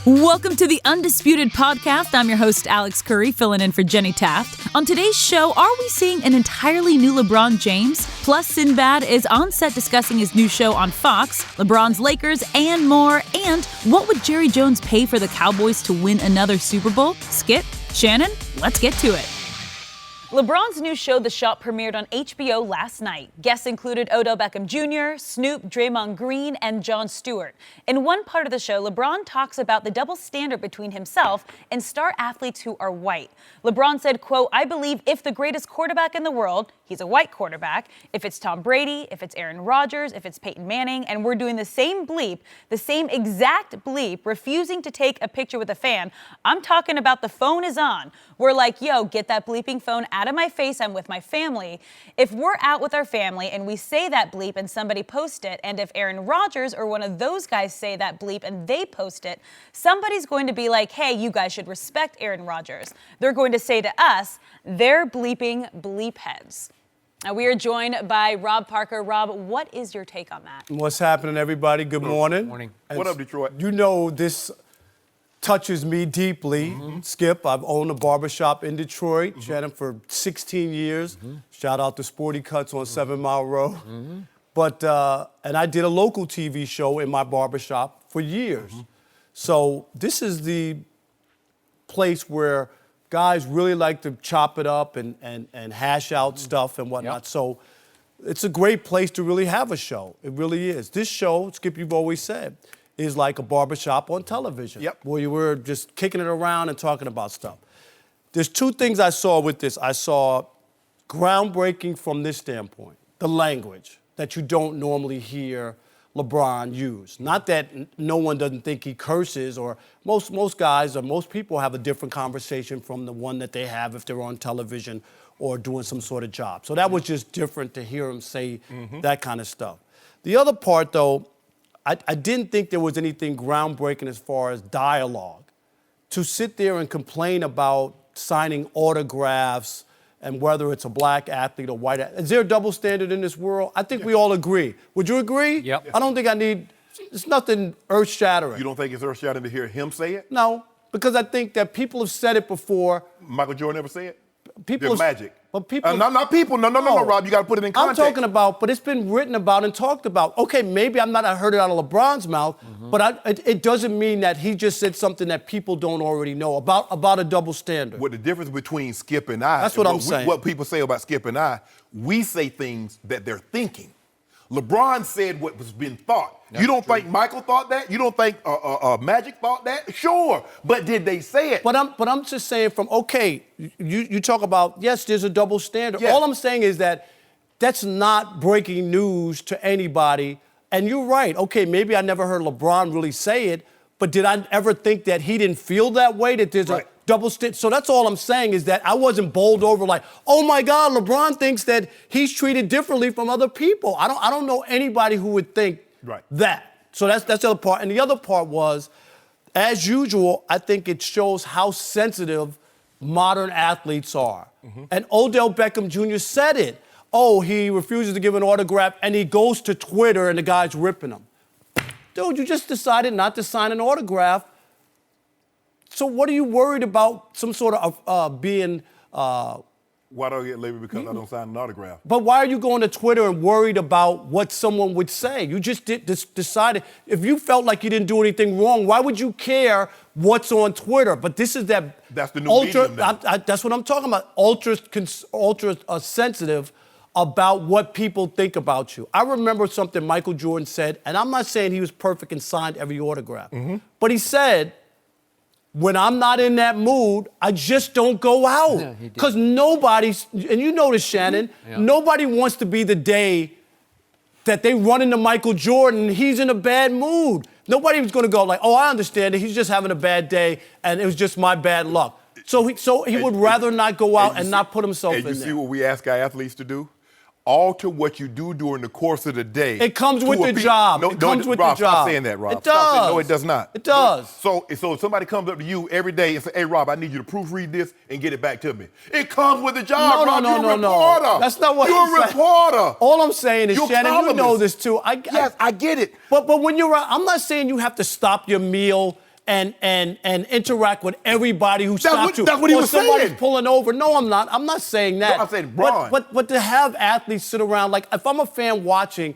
Welcome to the Undisputed podcast. I'm your host, Alex Curry, filling in for Jenny Taft. On today's show, are we seeing an entirely new LeBron James? Plus, Sinbad is on set discussing his new show on Fox, LeBron's Lakers, and more. And what would Jerry Jones pay for the Cowboys to win another Super Bowl? Skip? Shannon? Let's get to it. LeBron's new show, The Shop, premiered on HBO last night. Guests included Odell Beckham Jr., Snoop, Draymond Green, and Jon Stewart. In one part of the show, LeBron talks about the double standard between himself and star athletes who are white. LeBron said, quote, "I believe if the greatest quarterback in the world, he's a white quarterback, if it's Tom Brady, if it's Aaron Rodgers, if it's Peyton Manning, and we're doing the same bleep, the same exact bleep, refusing to take a picture with a fan, I'm talking about the phone is on. We're like, yo, get that bleeping phone out of my face, I'm with my family. If we're out with our family and we say that bleep and somebody posts it, and if Aaron Rodgers or one of those guys say that bleep and they post it, somebody's going to be like, hey, you guys should respect Aaron Rodgers. They're going to say to us, they're bleeping bleep heads." Now, we are joined by Rob Parker. Rob, what is your take on that? What's happening, everybody? Good morning. Good morning. What up, Detroit? You know this touches me deeply. Skip, I've owned a barbershop in Detroit, Shannon, for 16 years. Shout out to Sporty Cuts on 7 Mile Road. But, and I did a local TV show in my barbershop for years. So this is the place where guys really like to chop it up and hash out stuff and whatnot. Yep. So it's a great place to really have a show. It really is. This show, Skip, you've always said, is like a barbershop on television. Yep. Where you were just kicking it around and talking about stuff. There's two things I saw with this. I saw groundbreaking from this standpoint, the language that you don't normally hear LeBron use. Not that no one doesn't think he curses, or most guys or most people have a different conversation from the one that they have if they're on television or doing some sort of job. So that was just different to hear him say that kind of stuff. The other part, though, I didn't think there was anything groundbreaking as far as dialogue. To sit there and complain about signing autographs and whether it's a black athlete or white athlete. Is there a double standard in this world? I think we all agree. Would you agree? Yep. I don't think it's nothing earth-shattering. You don't think it's earth-shattering to hear him say it? No, because I think that people have said it before. Michael Jordan ever say it? People They're magic. But people, not people. No, Rob. You got to put it in context. I'm talking about, but it's been written about and talked about. Okay, maybe I heard it out of LeBron's mouth, but it doesn't mean that he just said something that people don't already know about a double standard. What the difference between Skip and I? That's what I'm saying. What people say about Skip and I, we say things that they're thinking. LeBron said what was being thought. You don't think Michael thought that? You don't think Magic thought that? Sure, but did they say it? But I'm just saying you talk about, yes, there's a double standard. Yeah. All I'm saying is that's not breaking news to anybody. And you're right. Okay, maybe I never heard LeBron really say it, but did I ever think that he didn't feel that way, that there's a double standard? So that's all I'm saying is that I wasn't bowled over like, oh my God, LeBron thinks that he's treated differently from other people. I don't know anybody who would think that. So that's the other part. And the other part was, as usual, I think it shows how sensitive modern athletes are. And Odell Beckham Jr. said it. Oh, he refuses to give an autograph, and he goes to Twitter, and the guy's ripping him. Dude, you just decided not to sign an autograph. So what are you worried about some sort of being... Why don't I get labeled because I don't sign an autograph? But why are you going to Twitter and worried about what someone would say? You just decided, if you felt like you didn't do anything wrong, why would you care what's on Twitter? But this is that's the new medium now. That's what I'm talking about. Ultra sensitive about what people think about you. I remember something Michael Jordan said, and I'm not saying he was perfect and signed every autograph, but he said, when I'm not in that mood, I just don't go out. Because nobody's, and you know this, Shannon, nobody wants to be the day that they run into Michael Jordan and he's in a bad mood. Nobody's going to go like, oh, I understand it. He's just having a bad day and it was just my bad luck. So he would rather not go out and not put himself in there. And you see what we ask our athletes to do? Alter what you do during the course of the day. It comes with the job. It comes with the job. Stop saying that, Rob. It does. No, it does not. It does. So if somebody comes up to you every day and say, hey, Rob, I need you to proofread this and get it back to me. It comes with the job, Rob. You're a reporter. That's not what you're a reporter. All I'm saying is, Shannon, you know this too. Yes, I get it. But when you're out, I'm not saying you have to stop your meal and interact with everybody who stopped you. That's what he was somebody's saying. pulling over. No, I'm not. I'm not saying that. No, I'm saying Bron. But to have athletes sit around, like if I'm a fan watching,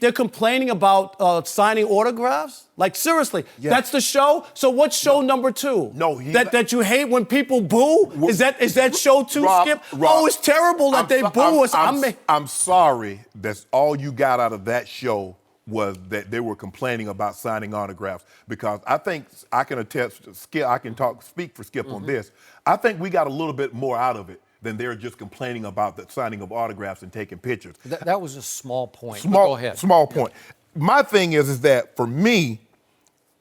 they're complaining about signing autographs? Like, seriously, that's the show? So what's show number 2? No, that you hate when people boo? Is that show 2, Rob, Skip? Rob, it's terrible that they boo us. I'm sorry. That's all you got out of that show was that they were complaining about signing autographs, because I think I can attest, Skip, I can speak for Skip on this. I think we got a little bit more out of it than they're just complaining about the signing of autographs and taking pictures. That was a small point. Go ahead. Small point. My thing is that for me,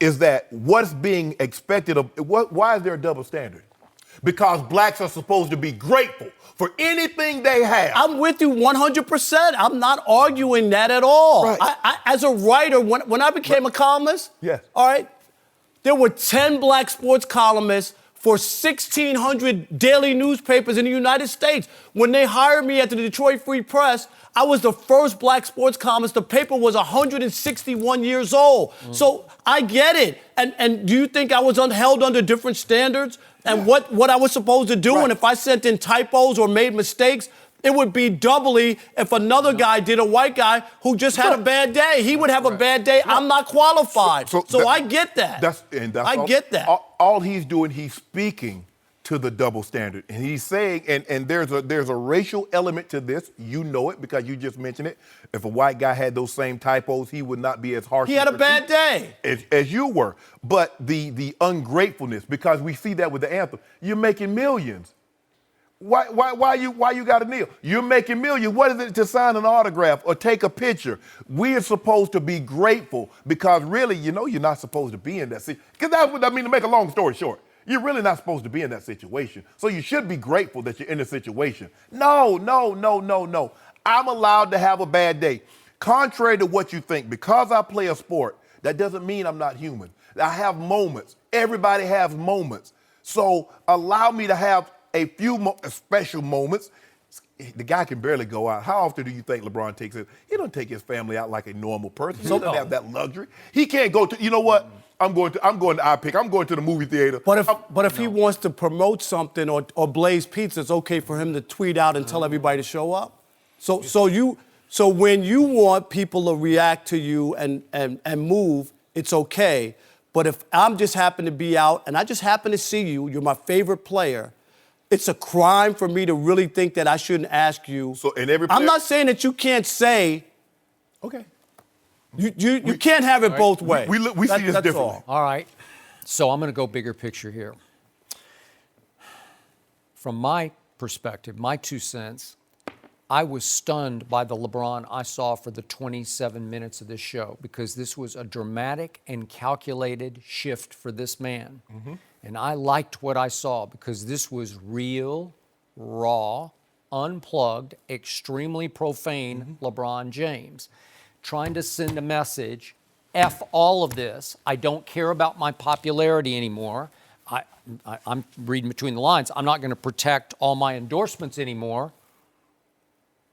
is that what's being expected of, why is there a double standard? Because blacks are supposed to be grateful for anything they have. I'm with you 100%. I'm not arguing that at all. Right. I as a writer, when I became a columnist, Yes. all right, there were 10 black sports columnists for 1,600 daily newspapers in the United States. When they hired me at the Detroit Free Press, I was the first black sports columnist. The paper was 161 years old. So I get it. And do you think I was held under different standards and what I was supposed to do? Right. And if I sent in typos or made mistakes, it would be doubly if another guy did, a white guy who just had a bad day. He would have a bad day. I'm not qualified. So I get that. I get that. All he's doing, he's speaking to the double standard. And he's saying, and there's a racial element to this. You know it because you just mentioned it. If a white guy had those same typos, he would not be as harsh. He had a bad day. As you were. But the ungratefulness, because we see that with the anthem. You're making millions. Why you got to kneel? You're making millions. What is it to sign an autograph or take a picture? We are supposed to be grateful because really, you're not supposed to be in that situation. Because that's what I mean, to make a long story short. You're really not supposed to be in that situation. So you should be grateful that you're in the situation. No. I'm allowed to have a bad day. Contrary to what you think, because I play a sport, that doesn't mean I'm not human. I have moments. Everybody has moments. So allow me to have a few special moments. The guy can barely go out. How often do you think LeBron takes it? He don't take his family out like a normal person. He doesn't have that luxury. He can't go to, you know what? I'm going to iPick. I'm going to the movie theater. But if he wants to promote something or Blaze Pizza, it's okay for him to tweet out and tell everybody to show up. So when you want people to react to you and move, it's okay. But if I'm just happen to be out and I just happen to see you, you're my favorite player, it's a crime for me to really think that I shouldn't ask you. So in every player, I'm not saying that you can't say, okay. You can't have it both ways. We see this differently. All right. So I'm going to go bigger picture here. From my perspective, my 2 cents, I was stunned by the LeBron I saw for the 27 minutes of this show because this was a dramatic and calculated shift for this man. And I liked what I saw because this was real, raw, unplugged, extremely profane LeBron James trying to send a message, F all of this. I don't care about my popularity anymore. I'm reading between the lines. I'm not going to protect all my endorsements anymore.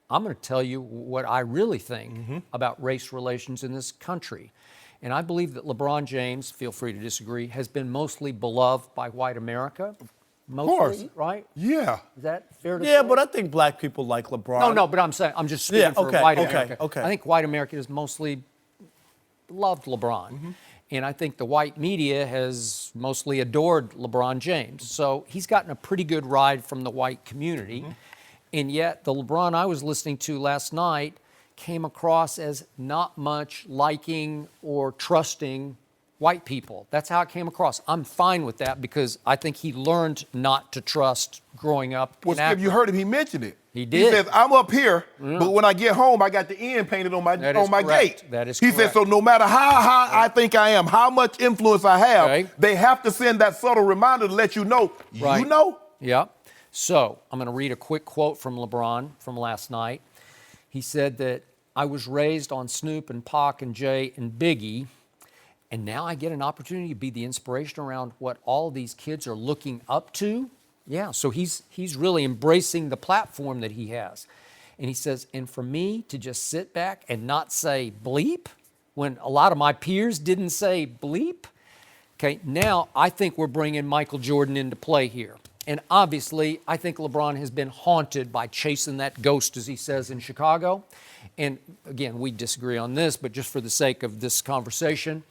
I'm going to tell you what I really think about race relations in this country. And I believe that LeBron James, feel free to disagree, has been mostly beloved by white America. Mostly, of course. Right? Yeah. Is that fair to say? Yeah, but I think black people like LeBron. No, but I'm just speaking for white America. Okay. I think white America has mostly loved LeBron. And I think the white media has mostly adored LeBron James. So he's gotten a pretty good ride from the white community. And yet the LeBron I was listening to last night came across as not much liking or trusting white people. That's how it came across. I'm fine with that because I think he learned not to trust growing up. Well, Skip, you heard him. He mentioned it. He did. He says, I'm up here, but when I get home, I got the end painted on my gate. That is he correct. said, so no matter how high I think I am, how much influence I have, they have to send that subtle reminder to let you know, you know? Yeah. So I'm going to read a quick quote from LeBron from last night. He said that I was raised on Snoop and Pac and Jay and Biggie, and now I get an opportunity to be the inspiration around what all of these kids are looking up to. Yeah, so he's really embracing the platform that he has. And he says, and for me to just sit back and not say bleep, when a lot of my peers didn't say bleep, Okay, now I think we're bringing Michael Jordan into play here. And obviously, I think LeBron has been haunted by chasing that ghost, as he says, in Chicago. And again, we disagree on this, but just for the sake of this conversation,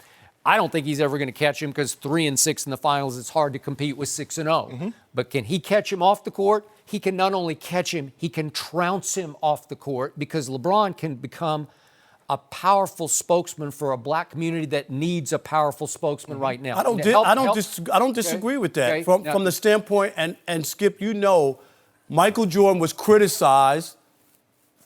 I don't think he's ever going to catch him because 3-6 in the finals, it's hard to compete with 6-0. But can he catch him off the court? He can not only catch him, he can trounce him off the court because LeBron can become a powerful spokesman for a black community that needs a powerful spokesman right now. I don't disagree with that from the standpoint, and Skip, you know, Michael Jordan was criticized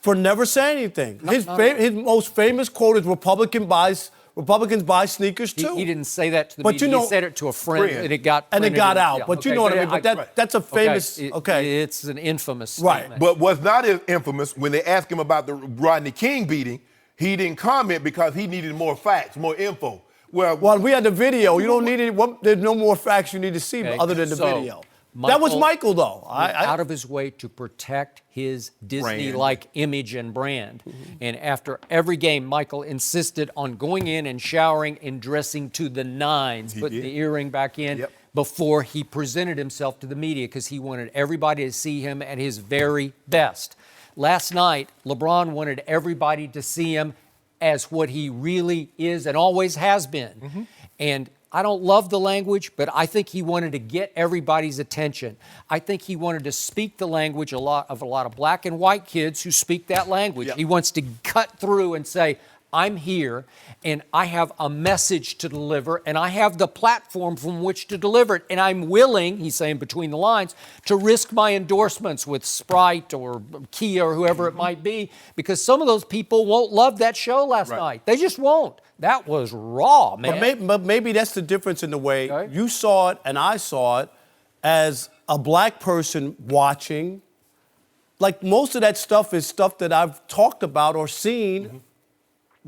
for never saying anything. His most famous quote is Republicans buy sneakers too. He didn't say that to the media. He said it to a friend, and it got out. Yeah, but you know what I mean. But that's a famous. It's an infamous statement. Right. But what's not as infamous, when they asked him about the Rodney King beating, he didn't comment because he needed more facts, more info. Well, we had the video. You don't need any. There's no more facts you need to see other than the video. That was Michael, though. Out of his way to protect his Disney-like image and brand. And after every game, Michael insisted on going in and showering and dressing to the nines, putting the earring back in before he presented himself to the media because he wanted everybody to see him at his very best. Last night, LeBron wanted everybody to see him as what he really is and always has been. And I don't love the language, but I think he wanted to get everybody's attention. I think he wanted to speak the language of a lot of black and white kids who speak that language. He wants to cut through and say, I'm here, and I have a message to deliver, and I have the platform from which to deliver it, and I'm willing, he's saying between the lines, to risk my endorsements with Sprite or Kia or whoever it might be, because some of those people won't love that show last night. They just won't. That was raw, man. But maybe that's the difference in the way you saw it and I saw it as a black person watching. Like most of that stuff is stuff that I've talked about or seen.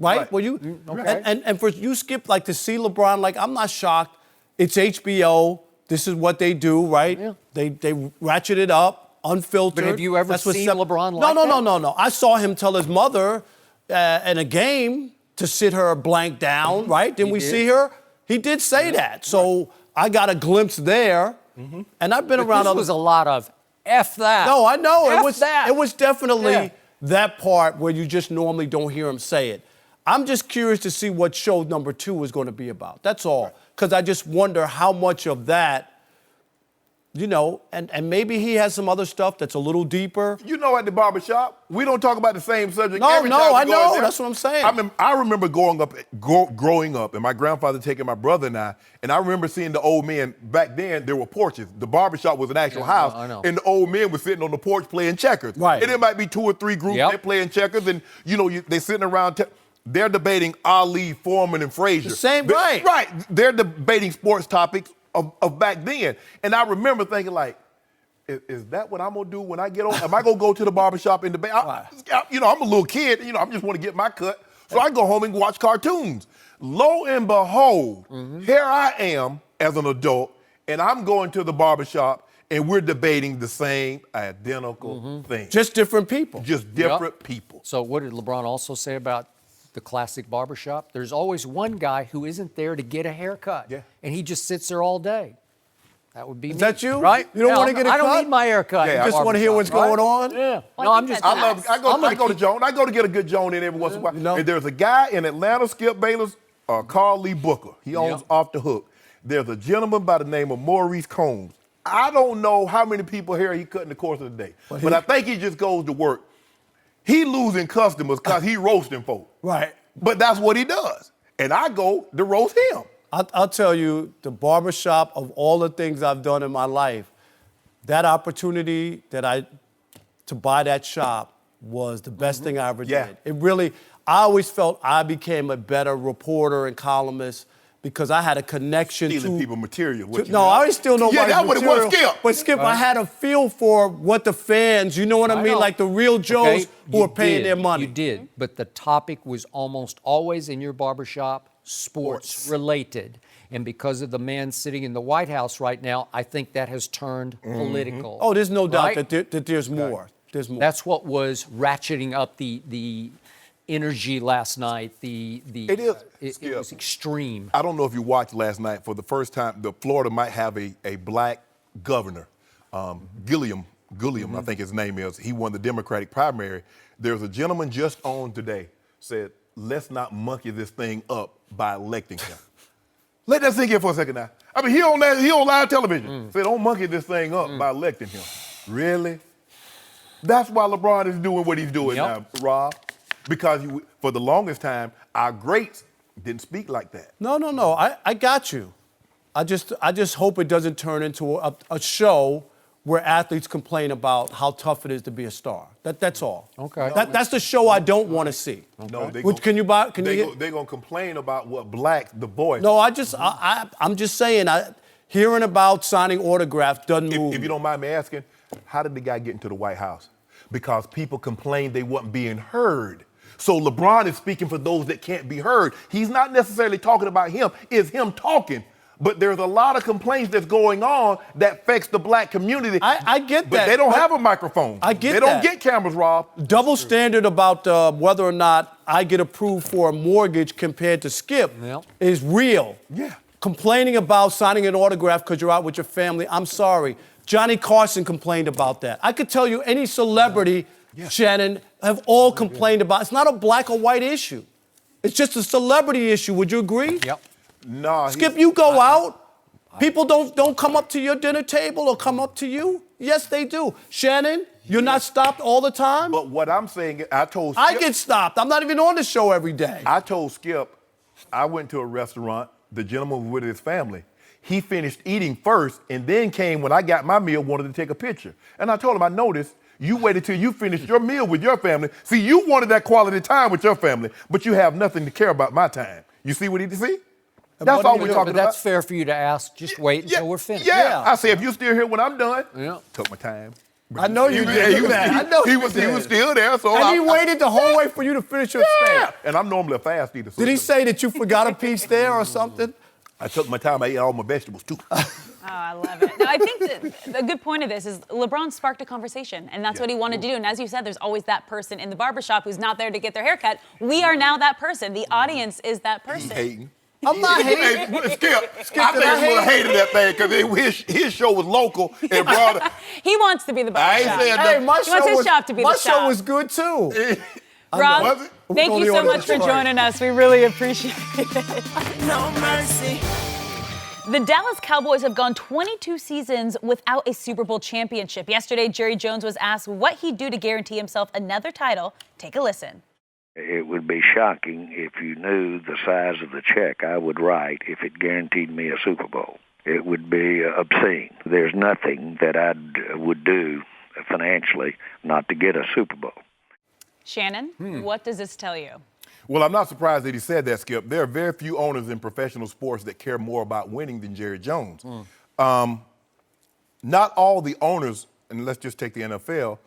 Right? Well, and for you, Skip, like to see LeBron, like I'm not shocked. It's HBO. This is what they do, right? Yeah. They ratchet it up, unfiltered. But have you ever seen LeBron like that? No. I saw him tell his mother in a game to sit her blank down, right? Didn't we see her? He did say that. So I got a glimpse there. And I've been around. This was a lot of F that. No, I know. It was definitely that part where you just normally don't hear him say it. I'm just curious to see what show number 2 is going to be about. That's all. Because I just wonder how much of that, you know, and maybe he has some other stuff that's a little deeper. You know, at the barbershop, we don't talk about the same subject. I know. That's what I'm saying. I remember growing up, and my grandfather taking my brother and I remember seeing the old men. Back then, there were porches. The barbershop was an actual house, and the old men were sitting on the porch playing checkers. Right. And there might be 2 or 3 groups they're playing checkers, and you know, they're sitting around. They're debating Ali, Foreman, and Frazier. The same, right. Right. They're debating sports topics of back then. And I remember thinking, like, is that what I'm going to do when I get old? Am I going to go to the barbershop and debate? You know, I'm a little kid. You know, I just want to get my cut. So I go home and watch cartoons. Lo and behold, here I am as an adult, and I'm going to the barbershop, and we're debating the same identical thing. Just different people. Just different people. So what did LeBron also say about the classic barbershop? There's always one guy who isn't there to get a haircut, and he just sits there all day. That would be me. Is that you? Right? You don't want to get a cut? I don't need my haircut. You just want to hear what's going on? Yeah. Well, No, I'm just. I go to Joan. I go to get a good Joan in every once in a while. You know? And there's a guy in Atlanta, Skip Bayless, Carl Lee Booker. He owns Off the Hook. There's a gentleman by the name of Maurice Combs. I don't know how many people hair he cut in the course of the day, but I think he just goes to work. He losing customers because he roasting folk. Right. But that's what he does. And I go to roast him. I'll tell you, the barbershop, of all the things I've done in my life, that opportunity to buy that shop was the best thing I ever did. It really, I always felt I became a better reporter and columnist because I had a connection Stealing people material. I always still know that's what it was, Skip. But Skip, I had a feel for what the fans, you know what I mean? Like the real Joes who are paying their money. You did, but the topic was almost always in your barbershop sports related. And because of the man sitting in the White House right now, I think that has turned political. Oh, there's no doubt that there's more. There's more. That's what was ratcheting up the energy last night. It is. It was extreme. I don't know if you watched last night. For the first time, Florida might have a black governor. Gilliam, I think his name is. He won the Democratic primary. There's a gentleman just on today said, let's not monkey this thing up by electing him. Let that sink in for a second now. I mean, he on live television. Said, don't monkey this thing up by electing him. Really? That's why LeBron is doing what he's doing now, Rob. Because for the longest time, our greats didn't speak like that. No. I got you. I just hope it doesn't turn into a show where athletes complain about how tough it is to be a star. That's all. Okay. That's the show I don't want to see. Okay. No, they're going to complain about what blacks, the voice. No, I'm just saying, hearing about signing autographs doesn't move. If you don't mind me asking, how did the guy get into the White House? Because people complained they weren't being heard. So LeBron is speaking for those that can't be heard. He's not necessarily talking about him. It's him talking. But there's a lot of complaints that's going on that affects the black community. I get that. But they don't have a microphone. I get that. They don't get cameras, Rob. Double standard about whether or not I get approved for a mortgage compared to Skip is real. Yeah. Complaining about signing an autograph because you're out with your family, I'm sorry. Johnny Carson complained about that. I could tell you any celebrity, Shannon, have all complained about. It's not a black or white issue. It's just a celebrity issue. Would you agree? Yep. No. Skip, you go out. People don't come up to your dinner table or come up to you. Yes, they do. Shannon, you're not stopped all the time? But what I'm saying, I told Skip. I get stopped. I'm not even on the show every day. I told Skip, I went to a restaurant. The gentleman was with his family. He finished eating first and then came when I got my meal, wanted to take a picture. And I told him, I noticed you waited till you finished your meal with your family. See, you wanted that quality time with your family, but you have nothing to care about my time. You see what he see? That's all we're talking but about. that's fair for you to ask. Just wait until we're finished. Yeah. I say, if you're still here when I'm done, took my time. I know you did. He was still there. So and he waited the whole way for you to finish your steak. And I'm normally a fast eater. So did he say that you forgot a piece there or something? I took my time. I ate all my vegetables, too. Oh, I love it. No, I think that a good point of this is LeBron sparked a conversation, and that's what he wanted to do. And as you said, there's always that person in the barbershop who's not there to get their hair cut. We are now that person. The audience is that person. He's hating. I'm not hating. Skip, I think he would have hated that thing because his show was local and brought He wants to be the barbershop. Hey, he wants his shop to be the shop. My show was good, too. Rob, thank you so much for joining us. We really appreciate it. No mercy. The Dallas Cowboys have gone 22 seasons without a Super Bowl championship. Yesterday, Jerry Jones was asked what he'd do to guarantee himself another title. Take a listen. It would be shocking if you knew the size of the check I would write if it guaranteed me a Super Bowl. It would be obscene. There's nothing that I would do financially not to get a Super Bowl. Shannon, what does this tell you? Well, I'm not surprised that he said that, Skip. There are very few owners in professional sports that care more about winning than Jerry Jones. Not all the owners, and let's just take the NFL,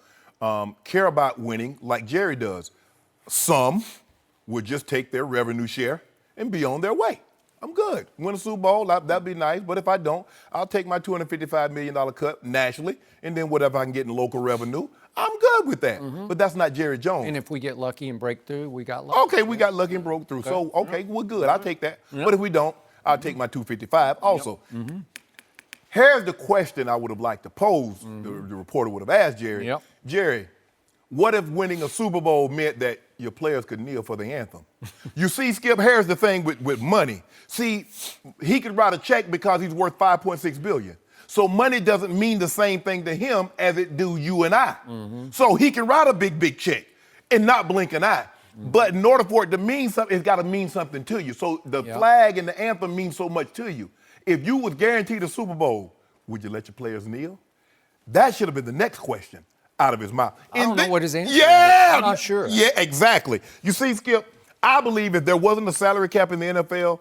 care about winning like Jerry does. Some would just take their revenue share and be on their way. I'm good. Win a Super Bowl, that'd be nice. But if I don't, I'll take my $255 million cut nationally, and then whatever I can get in local revenue, I'm good with that. But that's not Jerry Jones. And if we get lucky and break through, we got lucky. Okay, we got lucky and broke through. So, we're good. I'll take that. But if we don't, I'll take my $255 also. Here's the question I would have liked to pose. The reporter would have asked Jerry. Jerry, what if winning a Super Bowl meant that your players could kneel for the anthem? You see, Skip, here's the thing with money. See, he could write a check because he's worth $5.6 billion. So money doesn't mean the same thing to him as it do you and I. So he can write a big check and not blink an eye. But in order for it to mean something, it's got to mean something to you. So the flag and the anthem mean so much to you. If you was guaranteed a Super Bowl, would you let your players kneel? That should have been the next question out of his mouth. I don't know what his answer is. Yeah. I'm not sure. Yeah, exactly. You see, Skip, I believe if there wasn't a salary cap in the NFL,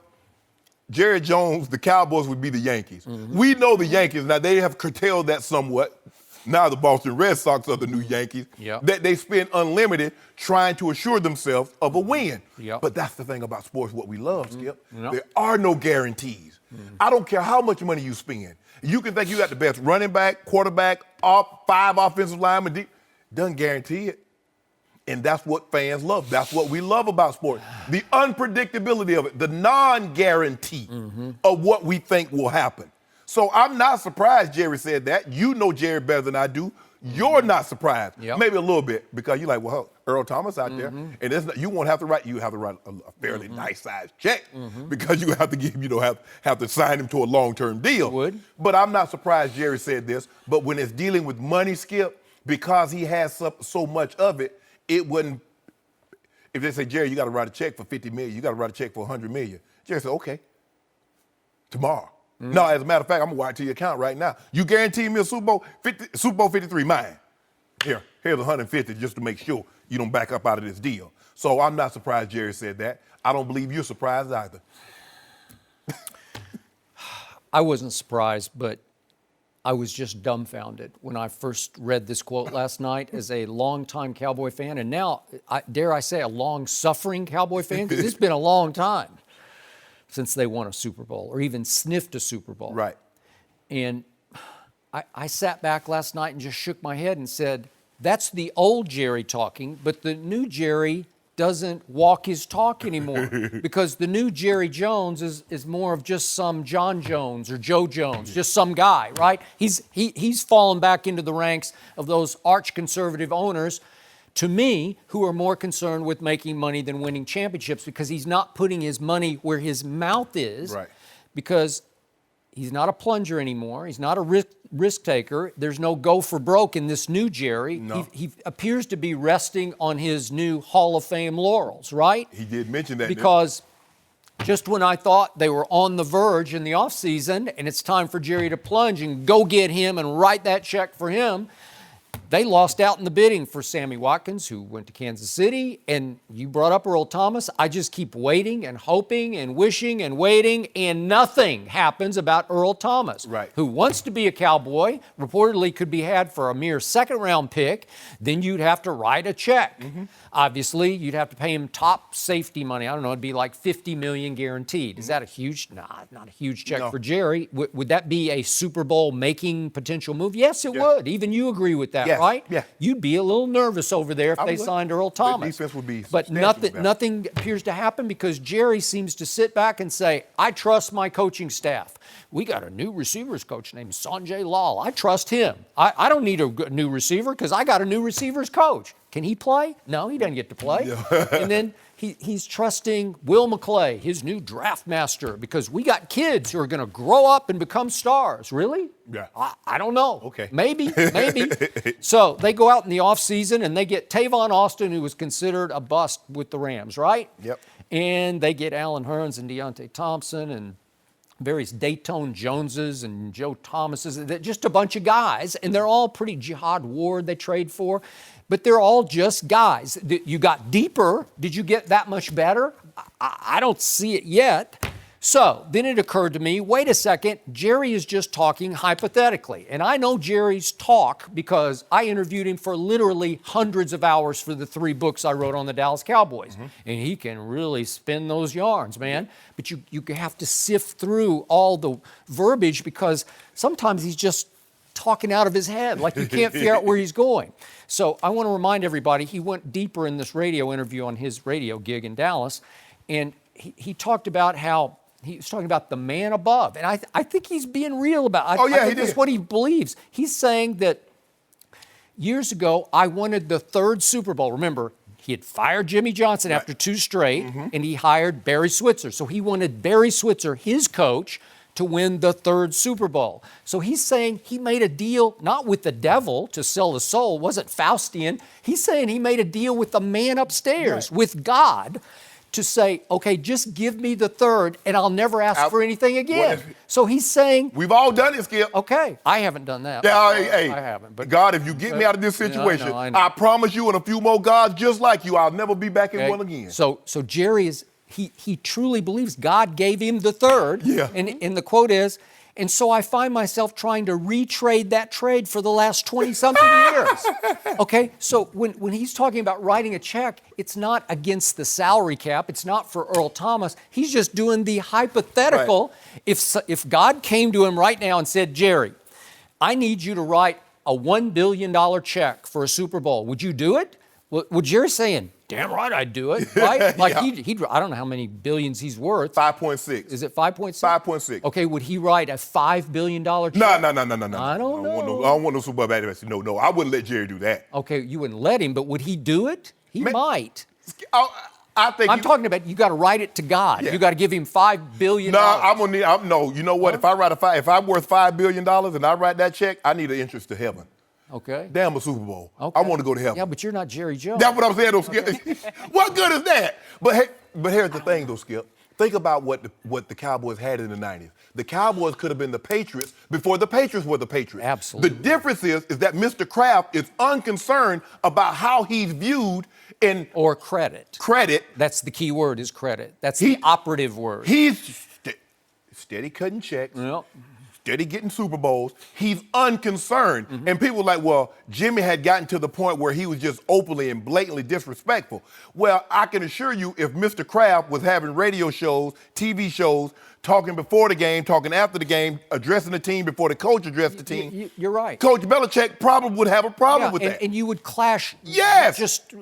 Jerry Jones, the Cowboys would be the Yankees. We know the Yankees. Now, they have curtailed that somewhat. Now the Boston Red Sox are the new Yankees. That they spend unlimited trying to assure themselves of a win. But that's the thing about sports, what we love, Skip. There are no guarantees. I don't care how much money you spend. You can think you got the best running back, quarterback, 5 offensive linemen. Doesn't guarantee it. And that's what fans love. That's what we love about sports. The unpredictability of it, the non-guarantee of what we think will happen. So I'm not surprised Jerry said that. You know Jerry better than I do. You're not surprised. Yep. Maybe a little bit, because you're like, well, Earl Thomas out there, and it's not, you won't have to write. You have to write a fairly nice sized check because you have to give, have to sign him to a long-term deal. Would. But I'm not surprised Jerry said this. But when it's dealing with money, Skip, because he has so much of it, it wouldn't. If they say, Jerry, you got to write a check for $50 million, you got to write a check for $100 million. Jerry said, okay, tomorrow. No, as a matter of fact, I'm gonna wire to your account right now. You guarantee me a Super Bowl 53, mine. Here's 150 just to make sure you don't back up out of this deal. So I'm not surprised Jerry said that. I don't believe you're surprised either. I wasn't surprised, but I was just dumbfounded when I first read this quote last night as a longtime Cowboy fan, and now, dare I say, a long-suffering Cowboy fan, because it's been a long time since they won a Super Bowl or even sniffed a Super Bowl. Right. And I sat back last night and just shook my head and said, that's the old Jerry talking, but the new Jerry doesn't walk his talk anymore because the new Jerry Jones is more of just some John Jones or Joe Jones, just some guy, right? He's fallen back into the ranks of those arch-conservative owners, to me, who are more concerned with making money than winning championships, because he's not putting his money where his mouth is, right, because he's not a plunger anymore. He's not a risk taker. There's no go for broke in this new Jerry. No. He appears to be resting on his new Hall of Fame laurels, right? He did mention that. Because just when I thought they were on the verge in the offseason and it's time for Jerry to plunge and go get him and write that check for him, they lost out in the bidding for Sammy Watkins, who went to Kansas City, and you brought up Earl Thomas. I just keep waiting and hoping and wishing and waiting, and nothing happens about Earl Thomas, right, who wants to be a Cowboy, reportedly could be had for a mere second-round pick. Then you'd have to write a check. Obviously, you'd have to pay him top safety money. I don't know, it'd be like $50 million guaranteed. Is that a huge, not a huge check for Jerry. Would that be a Super Bowl making potential move? Yes, it would. Even you agree with that, right? Yeah. You'd be a little nervous over there if they signed Earl Thomas. The defense would be but nothing appears to happen because Jerry seems to sit back and say, I trust my coaching staff. We got a new receivers coach named Sanjay Lal. I trust him. I don't need a new receiver because I got a new receivers coach. Can he play? No, he doesn't get to play. And then he's trusting Will McClay, his new draft master, because we got kids who are going to grow up and become stars. Really? Yeah. I don't know. Okay. Maybe. So they go out in the offseason and they get Tavon Austin, who was considered a bust with the Rams, right? Yep. And they get Alan Hearns and Deontay Thompson and various Dayton Joneses and Joe Thomases, just a bunch of guys, and they're all pretty Jihad Ward they trade for, but they're all just guys. You got deeper. Did you get that much better? I don't see it yet. So then it occurred to me, wait a second, Jerry is just talking hypothetically. And I know Jerry's talk because I interviewed him for literally hundreds of hours for the 3 books I wrote on the Dallas Cowboys. And he can really spin those yarns, man. But you have to sift through all the verbiage because sometimes he's just talking out of his head, like you can't figure out where he's going. So I want to remind everybody, he went deeper in this radio interview on his radio gig in Dallas, and he talked about how he was talking about the man above. And I think he's being real about it. I think that's what he believes. He's saying that years ago, I wanted the 3rd Super Bowl. Remember, he had fired Jimmy Johnson after 2 straight, and he hired Barry Switzer. So he wanted Barry Switzer, his coach, to win the 3rd Super Bowl. So he's saying he made a deal not with the devil to sell the soul, wasn't Faustian. He's saying he made a deal with the man upstairs, with God, to say, okay, just give me the 3rd and I'll never ask for anything again. So he's saying... We've all done it, Skip. Okay, I haven't done that. Yeah, I haven't. But God, if you get me out of this situation, I promise you and a few more gods just like you, I'll never be back in one again. So Jerry is... He truly believes God gave him the 3rd. Yeah. And the quote is, and so I find myself trying to retrade that trade for the last 20-something years. Okay, so when he's talking about writing a check, it's not against the salary cap. It's not for Earl Thomas. He's just doing the hypothetical. Right. If God came to him right now and said, Jerry, I need you to write a $1 billion check for a Super Bowl, would you do it? Well, Jerry's saying, damn right I'd do it, right? Like he'd I don't know how many billions he's worth. 5.6. Is it 5.6? 5.6. Okay, would he write a $5 billion check? No. I don't know. I don't want no Super Bowl back. No, I wouldn't let Jerry do that. Okay, you wouldn't let him, but would he do it? He might. I think I'm talking about you got to write it to God. Yeah. You got to give him $5 billion. No, I'm gonna need. No, you know what? If I'm worth $5 billion and I write that check, I need an entrance to heaven. Okay. Damn a Super Bowl. Okay. I want to go to heaven. Yeah, but you're not Jerry Jones. That's what I'm saying, though, Skip. What good is that? But here's the thing, though, Skip. Think about what the Cowboys had in the 90s. The Cowboys could have been the Patriots before the Patriots were the Patriots. Absolutely. The difference is that Mr. Kraft is unconcerned about how he's viewed or credit. Credit. That's the key word is credit. That's the operative word. He's steady cutting checks. Yep. Steady getting Super Bowls. He's unconcerned. Mm-hmm. And people are like, well, Jimmy had gotten to the point where he was just openly and blatantly disrespectful. Well, I can assure you, if Mr. Kraft was having radio shows, TV shows, talking before the game, talking after the game, addressing the team before the coach addressed the team. You're right. Coach Belichick probably would have a problem with that. And you would clash. Yes. Just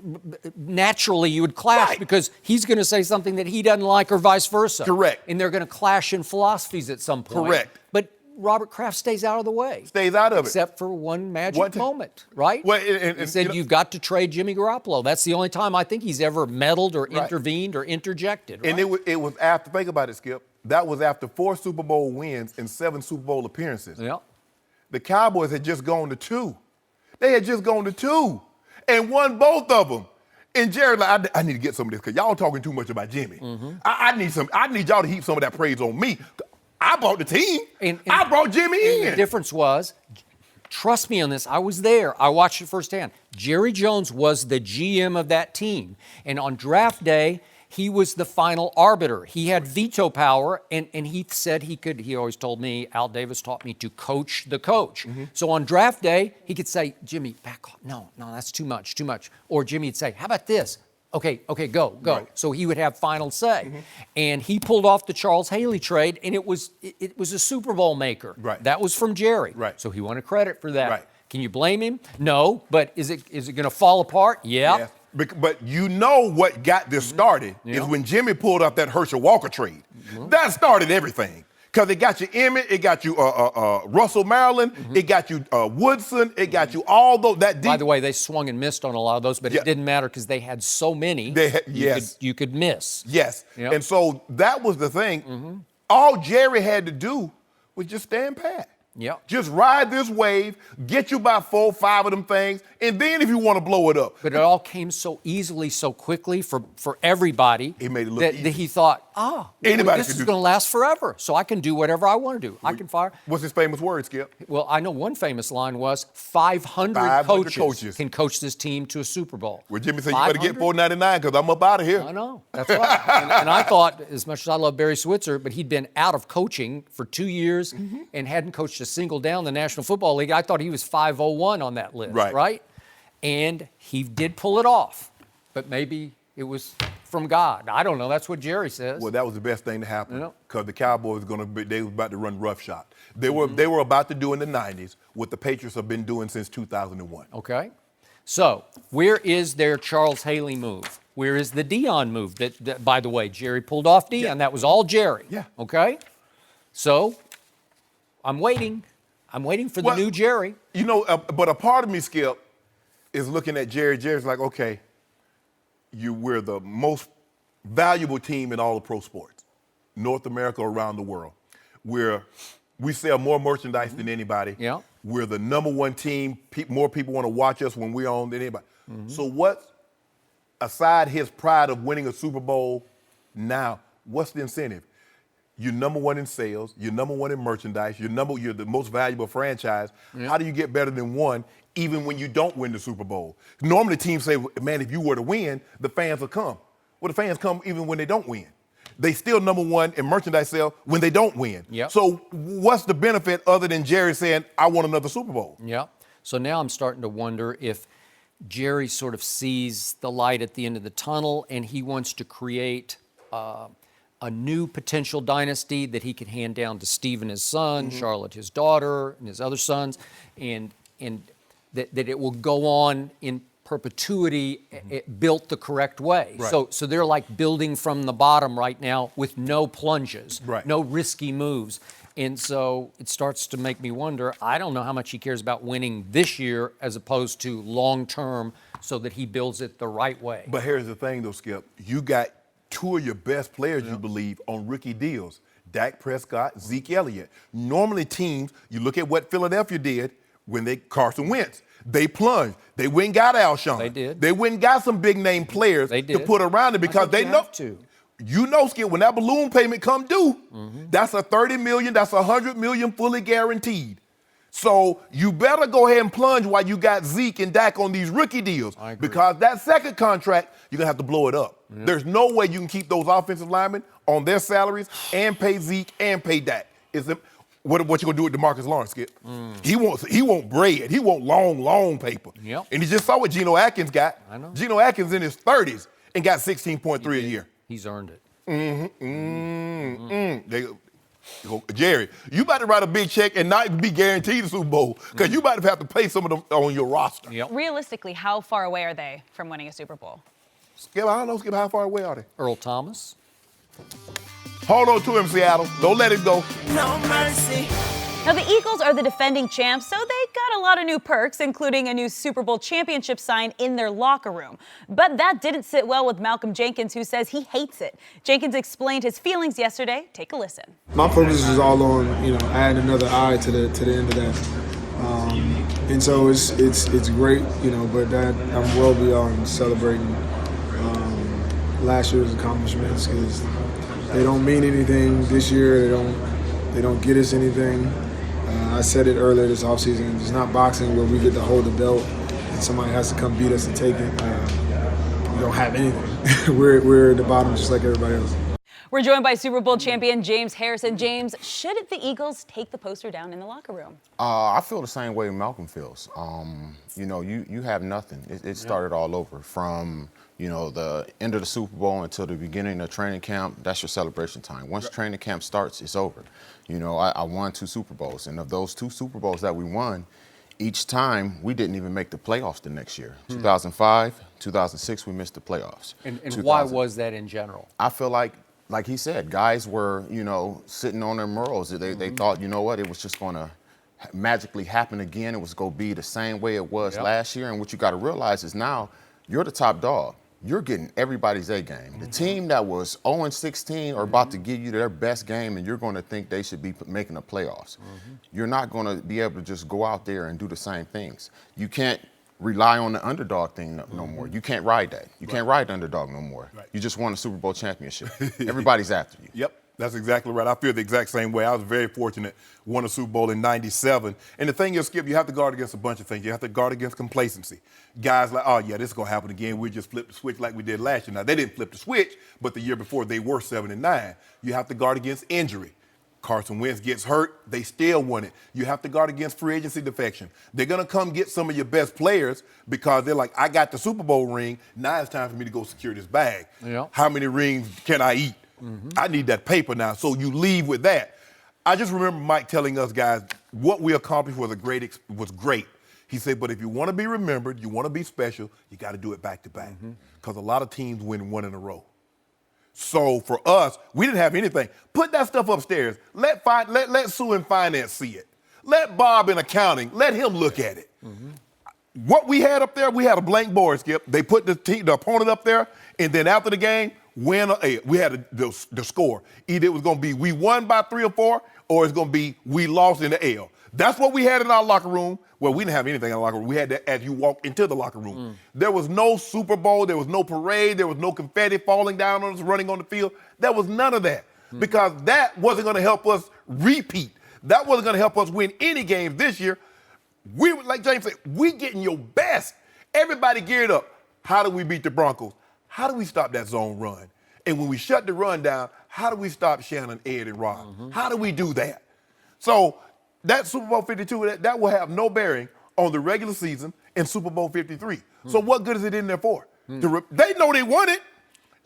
naturally, you would clash because he's going to say something that he doesn't like or vice versa. Correct. And they're going to clash in philosophies at some point. Correct. But Robert Kraft stays out of the way. Stays out of it. Except for one magic moment, right? Well, he said, you've got to trade Jimmy Garoppolo. That's the only time I think he's ever meddled or intervened or interjected. Right? And it was after, think about it, Skip. That was after 4 Super Bowl wins and 7 Super Bowl appearances. Yeah. The Cowboys had just gone to 2. They had just gone to 2 and won both of them. And Jerry, like, I need to get some of this because y'all talking too much about Jimmy. Mm-hmm. I need y'all to heap some of that praise on me. I brought the team. And I brought Jimmy in. The difference was, trust me on this, I was there. I watched it firsthand. Jerry Jones was the GM of that team. And on draft day, he was the final arbiter. He had veto power, and he said he always told me, Al Davis taught me to coach the coach. Mm-hmm. So on draft day, he could say, Jimmy, back off. No, that's too much. Or Jimmy would say, how about this? Okay, go. Right. So he would have final say. Mm-hmm. And he pulled off the Charles Haley trade, and it was a Super Bowl maker. Right. That was from Jerry. Right. So he wanted credit for that. Right. Can you blame him? No, but is it going to fall apart? Yeah. But you know what got this started is when Jimmy pulled up that Herschel Walker trade. Mm-hmm. That started everything. Because it got you Emmett, it got you Russell Maryland, it got you Woodson, it got you all those. By the way, they swung and missed on a lot of those, but it didn't matter because they had so many. You could miss. Yes. Yep. And so that was the thing. Mm-hmm. All Jerry had to do was just stand pat. Yep. Just ride this wave, get you about 4 or 5 of them things, and then if you want to blow it up. But it all came so easily, so quickly for everybody. He made it look easy. That he thought, this is going to last forever, so I can do whatever I want to do. I can fire. What's his famous word, Skip? Well, I know one famous line was 500 coaches can coach this team to a Super Bowl. Well, Jimmy said, you better get $4.99 because I'm up out of here. I know. That's right. and I thought, as much as I love Barry Switzer, but he'd been out of coaching for 2 years and hadn't coached a single down in the National Football League. I thought he was 501 on that list, right? And he did pull it off, but maybe it was from God. I don't know. That's what Jerry says. Well, that was the best thing to happen because the Cowboys they were about to run roughshod. They were about to do in the 90s what the Patriots have been doing since 2001. Okay. So where is their Charles Haley move? Where is the Dion move? That by the way, Jerry pulled off Dion. Yeah. That was all Jerry. Yeah. Okay. So I'm waiting. I'm waiting for the new Jerry. You know, but a part of me, Skip, is looking at Jerry. Jerry's like, okay, we're the most valuable team in all of pro sports, North America, around the world. We sell more merchandise than anybody. Yeah. We're the number one team. More people want to watch us when we're on than anybody. Mm-hmm. So aside his pride of winning a Super Bowl now, what's the incentive? You're number one in sales. You're number one in merchandise. You're the most valuable franchise. Yeah. How do you get better than one even when you don't win the Super Bowl? Normally teams say, man, if you were to win, the fans will come. Well, the fans come even when they don't win. They still number one in merchandise sale when they don't win. Yep. So what's the benefit other than Jerry saying, I want another Super Bowl? Yeah. So now I'm starting to wonder if Jerry sort of sees the light at the end of the tunnel and he wants to create a new potential dynasty that he could hand down to Stephen, his son, Charlotte, his daughter, and his other sons, and that it will go on in perpetuity built the correct way. Right. So they're like building from the bottom right now with no plunges, no risky moves. And so it starts to make me wonder, I don't know how much he cares about winning this year as opposed to long term so that he builds it the right way. But here's the thing, though, Skip. You got two of your best players, you believe, on rookie deals. Dak Prescott, Zeke Elliott. Normally teams, you look at what Philadelphia did when Carson Wentz. They plunged. They went and got Alshon. They did. They went and got some big-name players to put around it because they know. You know, Skip, when that balloon payment come due, that's a $30 million, that's $100 million fully guaranteed. So you better go ahead and plunge while you got Zeke and Dak on these rookie deals. Because that second contract, you're going to have to blow it up. There's no way you can keep those offensive linemen on their salaries and pay Zeke and pay Dak. What you going to do with DeMarcus Lawrence, Skip? He won't braid. He won't long paper. And he just saw what Geno Atkins got. I know. Geno Atkins in his 30s and got 16.3 a year. He's earned it. Jerry, you about to write a big check and not be guaranteed the Super Bowl because you about to have to pay some of them on your roster. Realistically, how far away are they from winning a Super Bowl? Skip, I don't know, Skip, how far away are they? Earl Thomas. Hold on to him, Seattle. Don't let him go. No mercy. Now, the Eagles are the defending champs, so they got a lot of new perks, including a new Super Bowl championship sign in their locker room. But that didn't sit well with Malcolm Jenkins, who says he hates it. Jenkins explained his feelings yesterday. Take a listen. My focus is all on, adding another eye to the end of that. And so it's great, but that I'm well beyond celebrating last year's accomplishments because they don't mean anything this year. They don't get us anything. I said it earlier this offseason. It's not boxing where we get to hold the belt and somebody has to come beat us and take it. We don't have anything. we're at the bottom just like everybody else. We're joined by Super Bowl champion James Harrison. James, should the Eagles take the poster down in the locker room? I feel the same way Malcolm feels. You have nothing. It started all over from the end of the Super Bowl until the beginning of training camp. That's your celebration time. Once training camp starts, it's over. I won 2 Super Bowls, and of those 2 Super Bowls that we won, each time we didn't even make the playoffs the next year. 2005, 2006, we missed the playoffs. And why was that in general? I feel like he said, guys were, sitting on their morals. They thought, it was just going to magically happen again. It was going to be the same way it was last year. And what you got to realize is now you're the top dog. You're getting everybody's A game. The team that was 0-16 are about to give you their best game, and you're going to think they should be making the playoffs. You're not going to be able to just go out there and do the same things. You can't rely on the underdog thing no more. You can't ride that. You can't ride the underdog no more. You just won a Super Bowl championship. Everybody's after you. Yep, that's exactly right. I feel the exact same way. I was very fortunate, won a Super Bowl in '97. And the thing is, Skip, you have to guard against a bunch of things. You have to guard against complacency. Guys like, oh, yeah, this is going to happen again. We just flipped the switch like we did last year. Now, they didn't flip the switch, but the year before they were 7-9. You have to guard against injury. Carson Wentz gets hurt, they still won it. You have to guard against free agency defection. They're going to come get some of your best players because they're like, I got the Super Bowl ring. Now it's time for me to go secure this bag. How many rings can I eat? I need that paper now. So you leave with that. I just remember Mike telling us, guys, what we accomplished was great. He said, but if you want to be remembered, you want to be special, you got to do it back to back. Because a lot of teams win 1 in a row. So for us, we didn't have anything. Put that stuff upstairs. Let Sue in finance see it. Let Bob in accounting, let him look at it. What we had up there, we had a blank board, Skip. They put the opponent up there, and then after the game, we had the score. Either it was going to be we won by 3 or 4, or it's going to be we lost in the L. That's what we had in our locker room. Well, we didn't have anything in the locker room. We had that as you walk into the locker room. There was no Super Bowl. There was no parade. There was no confetti falling down on us, running on the field. There was none of that because that wasn't going to help us repeat. That wasn't going to help us win any games this year. We, like James said, we getting your best. Everybody geared up. How do we beat the Broncos? How do we stop that zone run? And when we shut the run down, how do we stop Shannon, Ed, and Rob? How do we do that? So that Super Bowl 52, that will have no bearing on the regular season and Super Bowl 53. So what good is it in there for? They know they won it.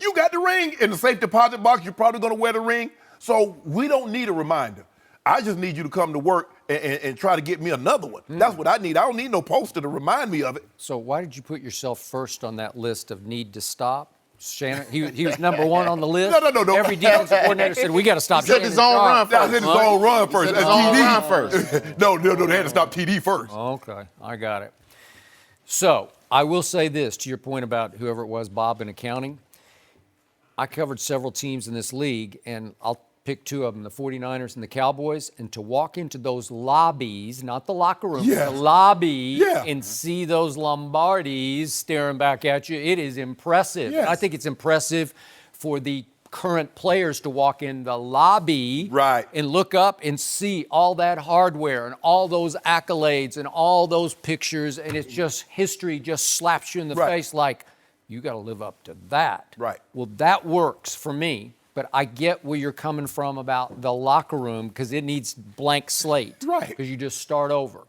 You got the ring in the safe deposit box. You're probably going to wear the ring. So we don't need a reminder. I just need you to come to work and try to get me another one. That's what I need. I don't need no poster to remind me of it. So why did you put yourself first on that list of need to stop? Shannon, he was number one on the list. No. Every defensive coordinator said, we got to stop. He said his own run That first. was his own run first. His own run first. No, they had to stop TD first. Okay, I got it. So I will say this to your point about whoever it was, Bob, in accounting. I covered several teams in this league, and I'll pick two of them, the 49ers and the Cowboys, and to walk into those lobbies, not the locker room, Yeah. the lobby, Yeah. and see those Lombardis staring back at you, it is impressive. Yes. And I think it's impressive for the current players to walk in the lobby Right. and look up and see all that hardware and all those accolades and all those pictures, and it's just history just slaps you in the Right. face like, you got to live up to that. Right. Well, that works for me, but I get where you're coming from about the locker room because it needs blank slate. Right. Because you just start over.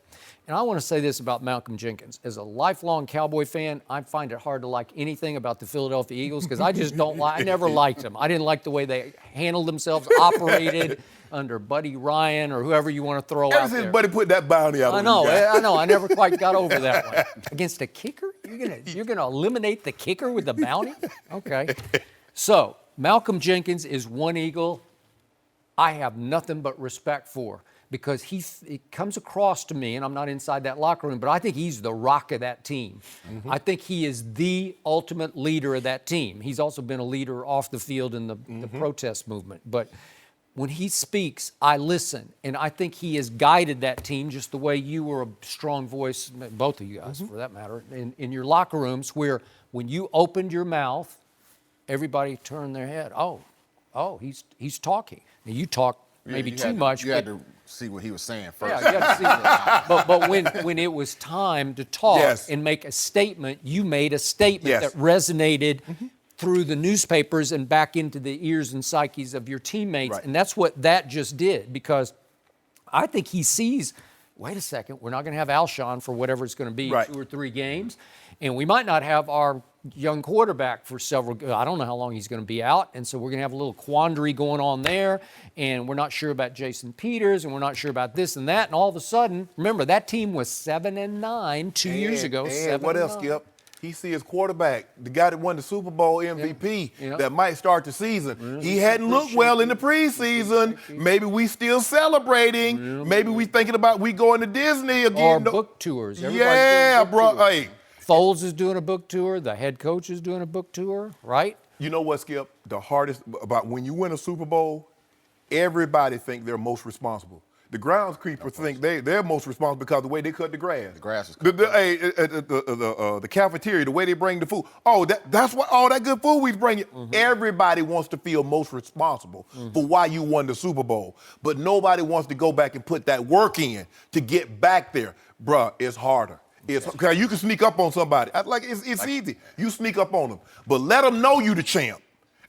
And I want to say this about Malcolm Jenkins. As a lifelong Cowboy fan, I find it hard to like anything about the Philadelphia Eagles because I just don't like, I never liked them. I didn't like the way they handled themselves, operated under Buddy Ryan or whoever you want to throw Ever out since there. Buddy put that bounty out I on know, you guys. I know. I never quite got over that one. Against a kicker? You're gonna eliminate the kicker with the bounty? Okay. So Malcolm Jenkins is one Eagle I have nothing but respect for because it comes across to me, and I'm not inside that locker room, but I think he's the rock of that team. Mm-hmm. I think he is the ultimate leader of that team. He's also been a leader off the field in the protest movement. But when he speaks, I listen, and I think he has guided that team just the way you were a strong voice, both of you guys for that matter, in your locker rooms where when you opened your mouth, everybody turned their head. Oh, he's talking. Now you talk maybe too much. You had to see what he was saying first. Yeah, you had to see that. But when it was time to talk Yes. and make a statement, you made a statement Yes. that resonated through the newspapers and back into the ears and psyches of your teammates. Right. And that's what that just did because I think he sees, wait a second, we're not going to have Alshon for whatever it's going to be, Right. 2 or 3 games. And we might not have our young quarterback for I don't know how long he's going to be out. And so we're going to have a little quandary going on there. And we're not sure about Jason Peters, and we're not sure about this and that. And all of a sudden, remember, that team was 7-9 2 years ago. And what else, 7-9. Skip? He see his quarterback, the guy that won the Super Bowl MVP Yeah. that might start the season. He hadn't looked well in the preseason. Maybe we still celebrating. Maybe we thinking about we going to Disney again. Or book tours. Everybody's Yeah, doing book bro. tours. Hey, Foles is doing a book tour. The head coach is doing a book tour, right? you know what, Skip? The hardest about when you win a Super Bowl, everybody think they're most responsible. The groundskeepers think they're most responsible because of the way they cut the grass. The grass is cut. The cafeteria, the way they bring the food. Oh, that's what all that good food we bring you. Everybody wants to feel most responsible for why you won the Super Bowl, but nobody wants to go back and put that work in to get back there. Bruh, it's harder. Okay, you can sneak up on somebody. It's easy. You sneak up on them, but let them know you the champ,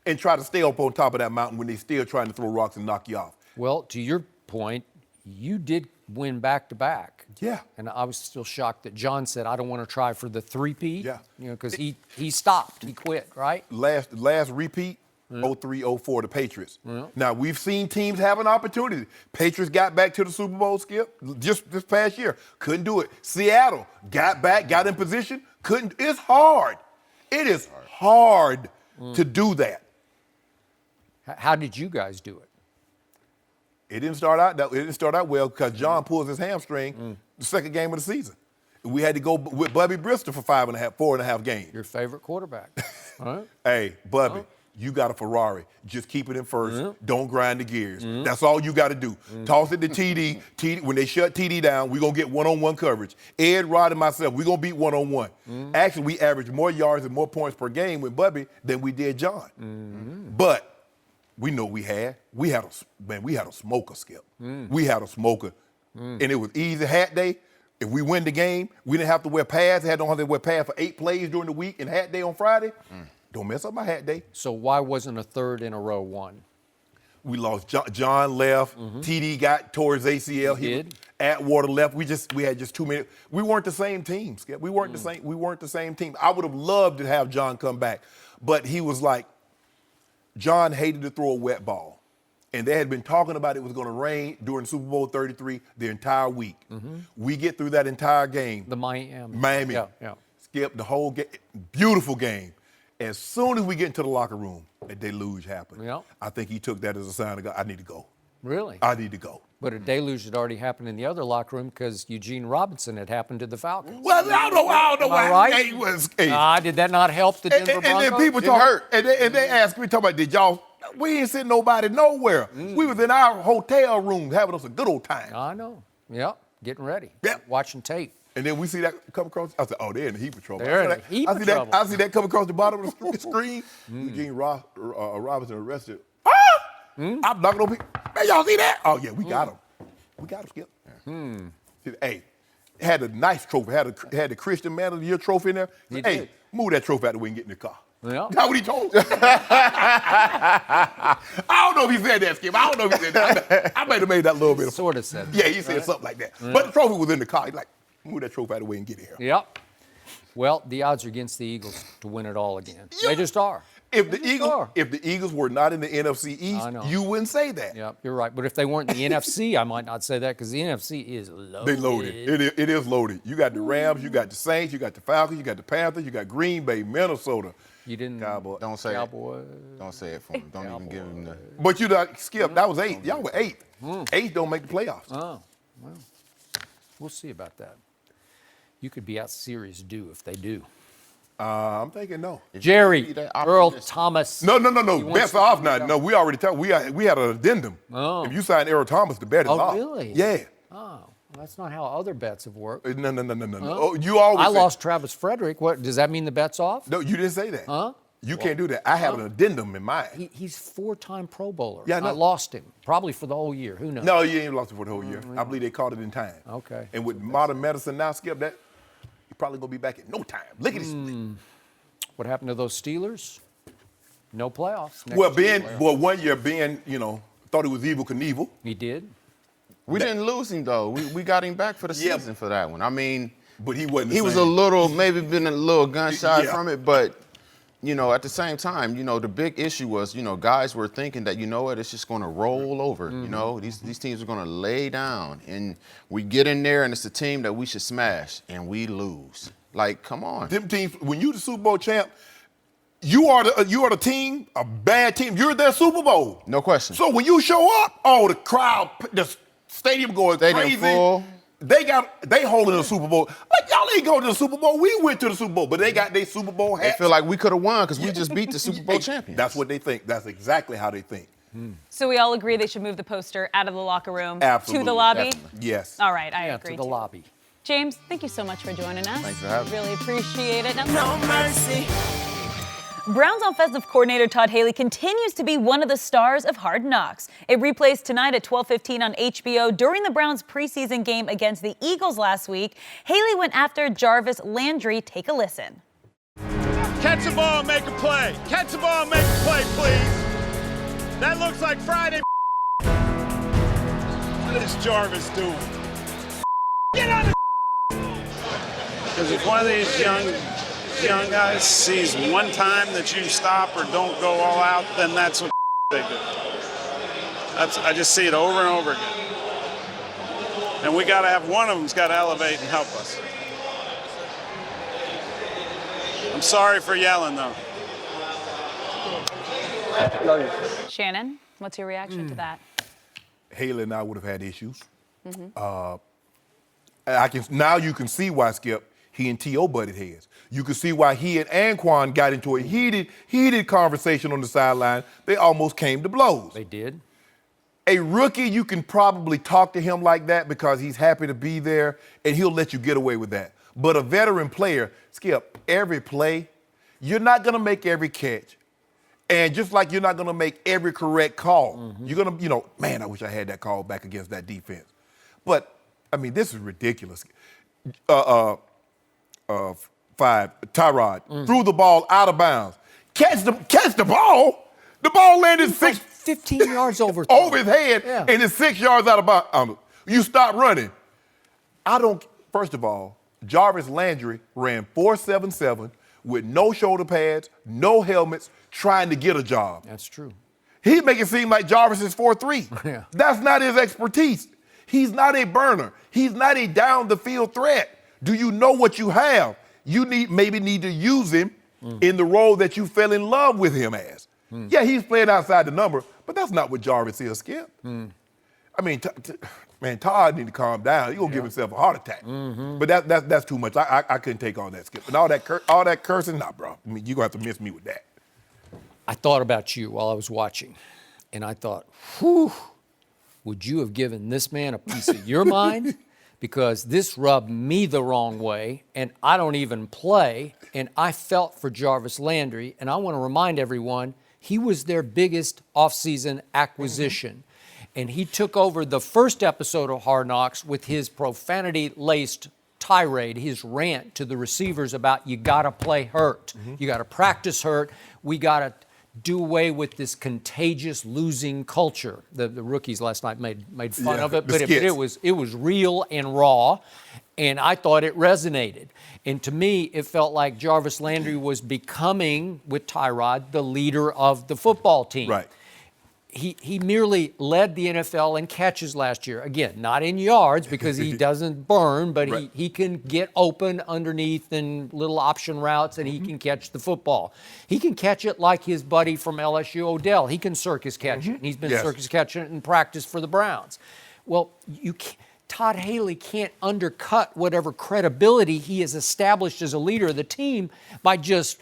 and try to stay up on top of that mountain when they still trying to throw rocks and knock you off. Well, to your point, you did win back-to-back. Yeah. And I was still shocked that John said, I don't want to try for the three-peat. Yeah. You know, because he stopped. He quit, right? Last repeat, 03-04, the Patriots. Now, we've seen teams have an opportunity. Patriots got back to the Super Bowl, Skip, just this past year. Couldn't do it. Seattle got back, got in position, couldn't. It's hard. It is hard to do that. How did you guys do it? It didn't start out well because John pulls his hamstring the second game of the season. We had to go with Bubby Bristol for 4.5 games. Your favorite quarterback. All right. Hey, Bubby, you got a Ferrari. Just keep it in first. Don't grind the gears. That's all you got to do. Toss it to TD. When they shut TD down, we're going to get one-on-one coverage. Ed, Rod, and myself, we're going to beat one-on-one. Actually, we averaged more yards and more points per game with Bubby than we did John. But we know we had a smoker, Skip. We had a smoker. And it was easy hat day. If we win the game, we didn't have to wear pads. Don't have to wear pads for 8 plays during the week and hat day on Friday. Don't mess up my hat day. So why wasn't a third in a row won? We lost. John left. TD got towards ACL. He did. Atwater left. We had just too many. We weren't the same team, Skip. We weren't the same team. I would have loved to have John come back, but he was like, John hated to throw a wet ball. and they had been talking about it was going to rain during Super Bowl 33 the entire week. We get through that entire game. The Miami. Miami. Yeah. Skip the whole game. Beautiful game. As soon as we get into the locker room, a deluge happened. Yeah. I think he took that as a sign of God. I need to go. Really? I need to go. But a deluge had already happened in the other locker room because Eugene Robinson had happened to the Falcons. Well, I don't know Am I why. right? He was, Did that not help the Denver Broncos? and then people talk, and they ask me, talking about, did y'all, we ain't sent nobody nowhere. We was in our hotel room having us a good old time. I know. Yep. Getting ready. Yep. Watching tape. And then we see that come across. I said, "Oh, they're in a heap of trouble." They're in a heap of trouble. I see that come across the bottom of the screen. Eugene Robinson arrested. I'm knocking on people. Man, y'all see that? Oh yeah, we got him. We got him, Skip. Hey, had a nice trophy. Had the Christian Man of the Year trophy in there. Hey, did. move that trophy out the way and get in the car. Yeah. That's what he told me. I don't know if he said that, Skip. I don't know if he said that. I might have made that a little bit. Sort of said that. Yeah, he said something like that. But the trophy was in the car. He's like, move that trophy out of the way and get in here. Yep. Well, the odds are against the Eagles to win it all again. They just are. If the Eagles were not in the NFC East, you wouldn't say that. Yep, you're right. But if they weren't in the NFC, I might not say that because the NFC is loaded. They loaded. It is loaded. You got the Rams, you got the Saints, you got the Falcons, you got the Panthers, you got Green Bay, Minnesota. You didn't. Cowboys. Don't say Cowboys. it. Don't say it for him. Don't even give him the. But you not Skip. That was 8. Y'all were 8. 8 don't make the playoffs. Oh, well, we'll see about that. You could be out series due if they do. I'm thinking no. Jerry, Earl Thomas. No. Bet's off now. No, we already told. We had an addendum. Oh. If you sign Earl Thomas, the bet is off. Oh, really? Yeah. Oh, well, that's not how other bets have worked. No. Oh, you always. I lost Travis Frederick. What does that mean? The bet's off? No, you didn't say that. Huh? You can't do that. I have an addendum in mind. He's 4-time Pro Bowler. Yeah, I know. I lost him probably for the whole year. Who knows? No, you ain't lost it for the whole year. I believe they caught it in time. Okay. And with modern medicine now, Skip, that you're probably gonna be back in no time. Look at this. What happened to those Steelers? No playoffs. Next Well, year. one year Ben, thought it was Evel Knievel. He did. We didn't lose him though. We got him back for the season for that one. I mean, but he wasn't. He was a little, maybe been a little gun shy from it, but at the same time, the big issue was, guys were thinking that, it's just going to roll over. These teams are going to lay down, and we get in there, and it's a team that we should smash, and we lose. Like, come on. Them teams, when you the Super Bowl champ, you are the team, a bad team. You're their Super Bowl. No question. So when you show up, the crowd, the stadium going crazy. Full. They holding the Super Bowl. Like, y'all ain't going to the Super Bowl. We went to the Super Bowl, but they got their Super Bowl hats. They feel like we could have won because we just beat the Super Bowl champions. That's what they think. That's exactly how they think. So we all agree they should move the poster out of the locker room Absolutely. to the lobby? Definitely. Yes. All right, I agree to the lobby. James, thank you so much for joining us. Thanks for having me. Really appreciate it. No mercy. Browns offensive coordinator Todd Haley continues to be one of the stars of Hard Knocks. It replays tonight at 12:15 on HBO. During the Browns' preseason game against the Eagles last week, Haley went after Jarvis Landry. Take a listen. Catch the ball and make a play. Catch the ball and make a play, please. That looks like Friday. What is Jarvis doing? Get on the. Because if one of these young guys sees one time that you stop or don't go all out, then that's what they do. I just see it over and over again. And we got to have one of them's got to elevate and help us. I'm sorry for yelling, though. Shannon, what's your reaction to that? Haley and I would have had issues. Now you can see why, Skip, he and T.O. butted heads. You can see why he and Anquan got into a heated conversation on the sideline. They almost came to blows. They did. A rookie, you can probably talk to him like that because he's happy to be there, and he'll let you get away with that. But a veteran player, Skip, every play, you're not going to make every catch. And just like you're not going to make every correct call. You're going to, man, I wish I had that call back against that defense. But, I mean, this is ridiculous. Tyrod threw the ball out of bounds. Catch the ball. The ball landed 15 yards over his head, and it's 6 yards out of bounds. You stop running. First of all, Jarvis Landry ran 4.77 with no shoulder pads, no helmets, trying to get a job. That's true. He make it seem like Jarvis is 4'3". Yeah. That's not his expertise. He's not a burner. He's not a down-the-field threat. Do you know what you have? You maybe need to use him in the role that you fell in love with him as. Yeah, he's playing outside the number, but that's not what Jarvis is, Skip. I mean, man, Todd need to calm down. He's going to give himself a heart attack. But that's too much. I couldn't take all that, Skip. And all that cursing, nah, bro. I mean, you're going to have to miss me with that. I thought about you while I was watching, and I thought, whew, would you have given this man a piece of your mind? Because this rubbed me the wrong way, and I don't even play, and I felt for Jarvis Landry, and I want to remind everyone, he was their biggest offseason acquisition. And he took over the first episode of Hard Knocks with his profanity-laced tirade, his rant to the receivers about you got to play hurt. You got to practice hurt. We got to do away with this contagious losing culture. The rookies last night made fun of it, but it was real and raw, and I thought it resonated. And to me, it felt like Jarvis Landry was becoming, with Tyrod, the leader of the football team. Right. He merely led the NFL in catches last year. Again, not in yards because he doesn't burn, but right. he can get open underneath in little option routes, and he can catch the football. He can catch it like his buddy from LSU, Odell. He can circus catch it, and he's been circus catching it in practice for the Browns. Well, Todd Haley can't undercut whatever credibility he has established as a leader of the team by just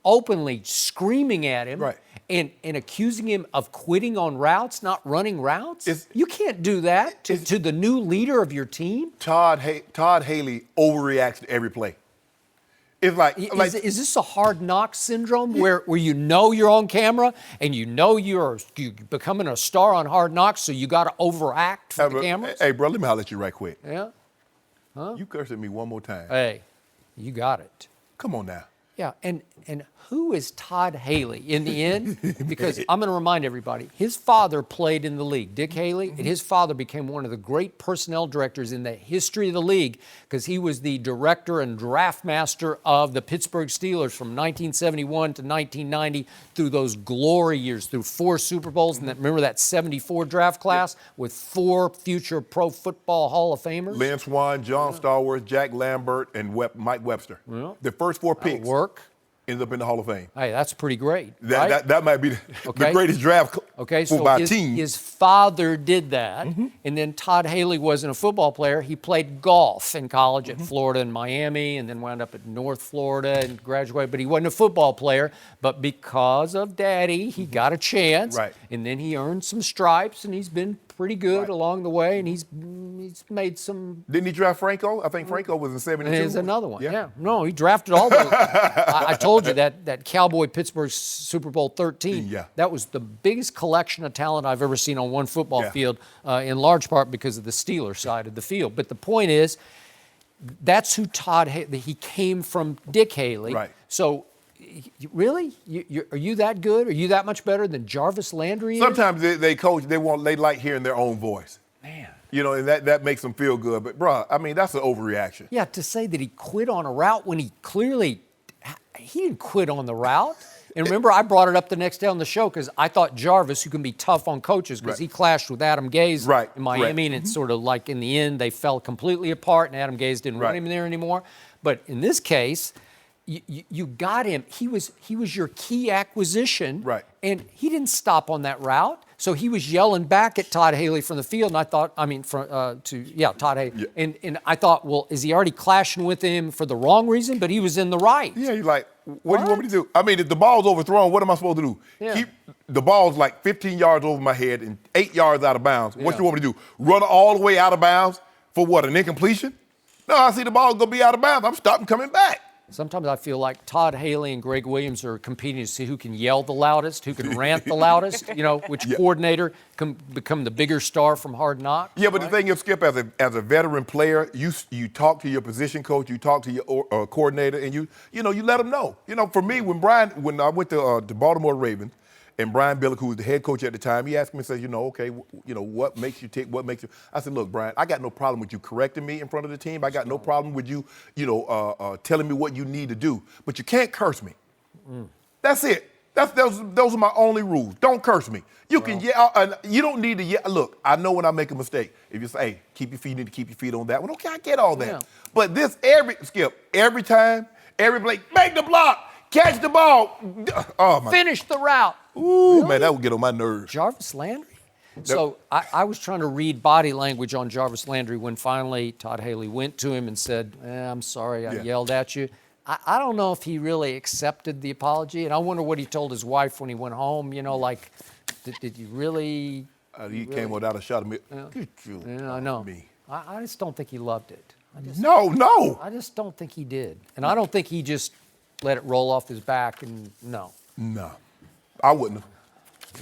openly screaming at him. Right. And accusing him of quitting on routes, not running routes? You can't do that to the new leader of your team. Todd Haley overreacts to every play. It's like is this a Hard Knocks syndrome where you know you're on camera and you know you're becoming a star on Hard Knocks, so you got to overact for the cameras? Hey, bro, let me holler at you right quick. Yeah? Huh? You curse at me one more time. Hey, you got it. Come on now. Yeah, and who is Todd Haley in the end? Because I'm going to remind everybody, his father played in the league, Dick Haley, and his father became one of the great personnel directors in the history of the league because he was the director and draft master of the Pittsburgh Steelers from 1971 to 1990 through those glory years, through 4 Super Bowls, and remember that 74 draft class with 4 future Pro Football Hall of Famers? Lynn Swann, John Stallworth, Jack Lambert, and Mike Webster. The first 4 picks. Work. Ended up in the Hall of Fame. Hey, that's pretty great. Right? That might be the greatest draft by a team. His father did that, and then Todd Haley wasn't a football player. He played golf in college at Florida and Miami, and then wound up at North Florida and graduated. But he wasn't a football player. But because of Daddy, he got a chance, right. And then he earned some stripes, and he's been pretty good along the way, and he's made some. Didn't he draft Franco? I think Franco was in 72. There's another one. Yeah. No, he drafted all those. I told you that Cowboy Pittsburgh Super Bowl 13. Yeah. That was the biggest collection of talent I've ever seen on one football field, in large part because of the Steelers side of the field. But the point is, that's who Todd Haley. He came from Dick Haley. Right. So. Really? Are you that good? Are you that much better than Jarvis Landry is? Sometimes they coach, they like hearing their own voice. Man. You know, and that makes them feel good. But, bro, I mean, that's an overreaction. Yeah, to say that he quit on a route when he didn't quit on the route. And remember, I brought it up the next day on the show because I thought Jarvis, who can be tough on coaches, because he clashed with Adam Gase in Miami, and it's sort of like in the end they fell completely apart, and Adam Gase didn't want him there anymore. But in this case, you got him. He was your key acquisition, and he didn't stop on that route. So he was yelling back at Todd Haley from the field, and I thought, Todd Haley, and I thought, well, is he already clashing with him for the wrong reason? But he was in the right. Yeah, you're like, what do you want me to do? I mean, if the ball's overthrown, what am I supposed to do? Yeah. Keep the ball's like 15 yards over my head and 8 yards out of bounds. What do you want me to do? Run all the way out of bounds for what? An incompletion? No, I see the ball's gonna be out of bounds. I'm stopping coming back. Sometimes I feel like Todd Haley and Greg Williams are competing to see who can yell the loudest, who can rant the loudest, which coordinator can become the bigger star from Hard Knocks. Yeah, but the thing is, Skip, as a veteran player, you talk to your position coach, you talk to your coordinator, and you let them know. For me, when I went to the Baltimore Ravens, and Brian Billick, who was the head coach at the time, he asked me and said, okay, what makes you tick? What makes you? I said, look, Brian, I got no problem with you correcting me in front of the team. I got no problem with you, telling me what you need to do. But you can't curse me. That's it. Those are my only rules. Don't curse me. You can yell. You don't need to yell. Look, I know when I make a mistake. If you say, hey, you need to keep your feet on that one. Okay, I get all that. Yeah. But this every time, every play, make the block, catch the ball. Oh, my. Finish the route. Ooh, really? Man, that would get on my nerves. Jarvis Landry? So I was trying to read body language on Jarvis Landry when finally Todd Haley went to him and said, I'm sorry, I yelled at you. I don't know if he really accepted the apology, and I wonder what he told his wife when he went home. You know, like, did you really? He came without a shot of me. Yeah, I know. Me. I just don't think he loved it. No. I just don't think he did, and I don't think he just let it roll off his back. And no, I wouldn't have.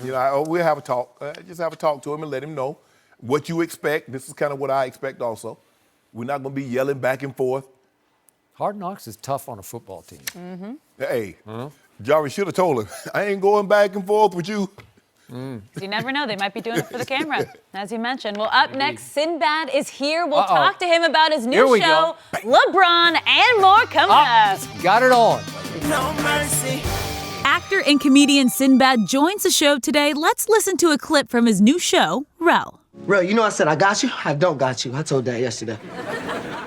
You know, we'll have a talk. Just have a talk to him and let him know what you expect. This is kind of what I expect also. We're not going to be yelling back and forth. Hard Knocks is tough on a football team. Mm-hmm. Hey, Jarvis should have told him, I ain't going back and forth with you. You never know. They might be doing it for the camera, as you mentioned. Well, up next, Sinbad is here. We'll talk to him about his new show, LeBron, and more coming up. Got it on. No mercy. Actor and comedian Sinbad joins the show today. Let's listen to a clip from his new show, Rel. Rel, you know I said I got you? I don't got you. I told Dad yesterday.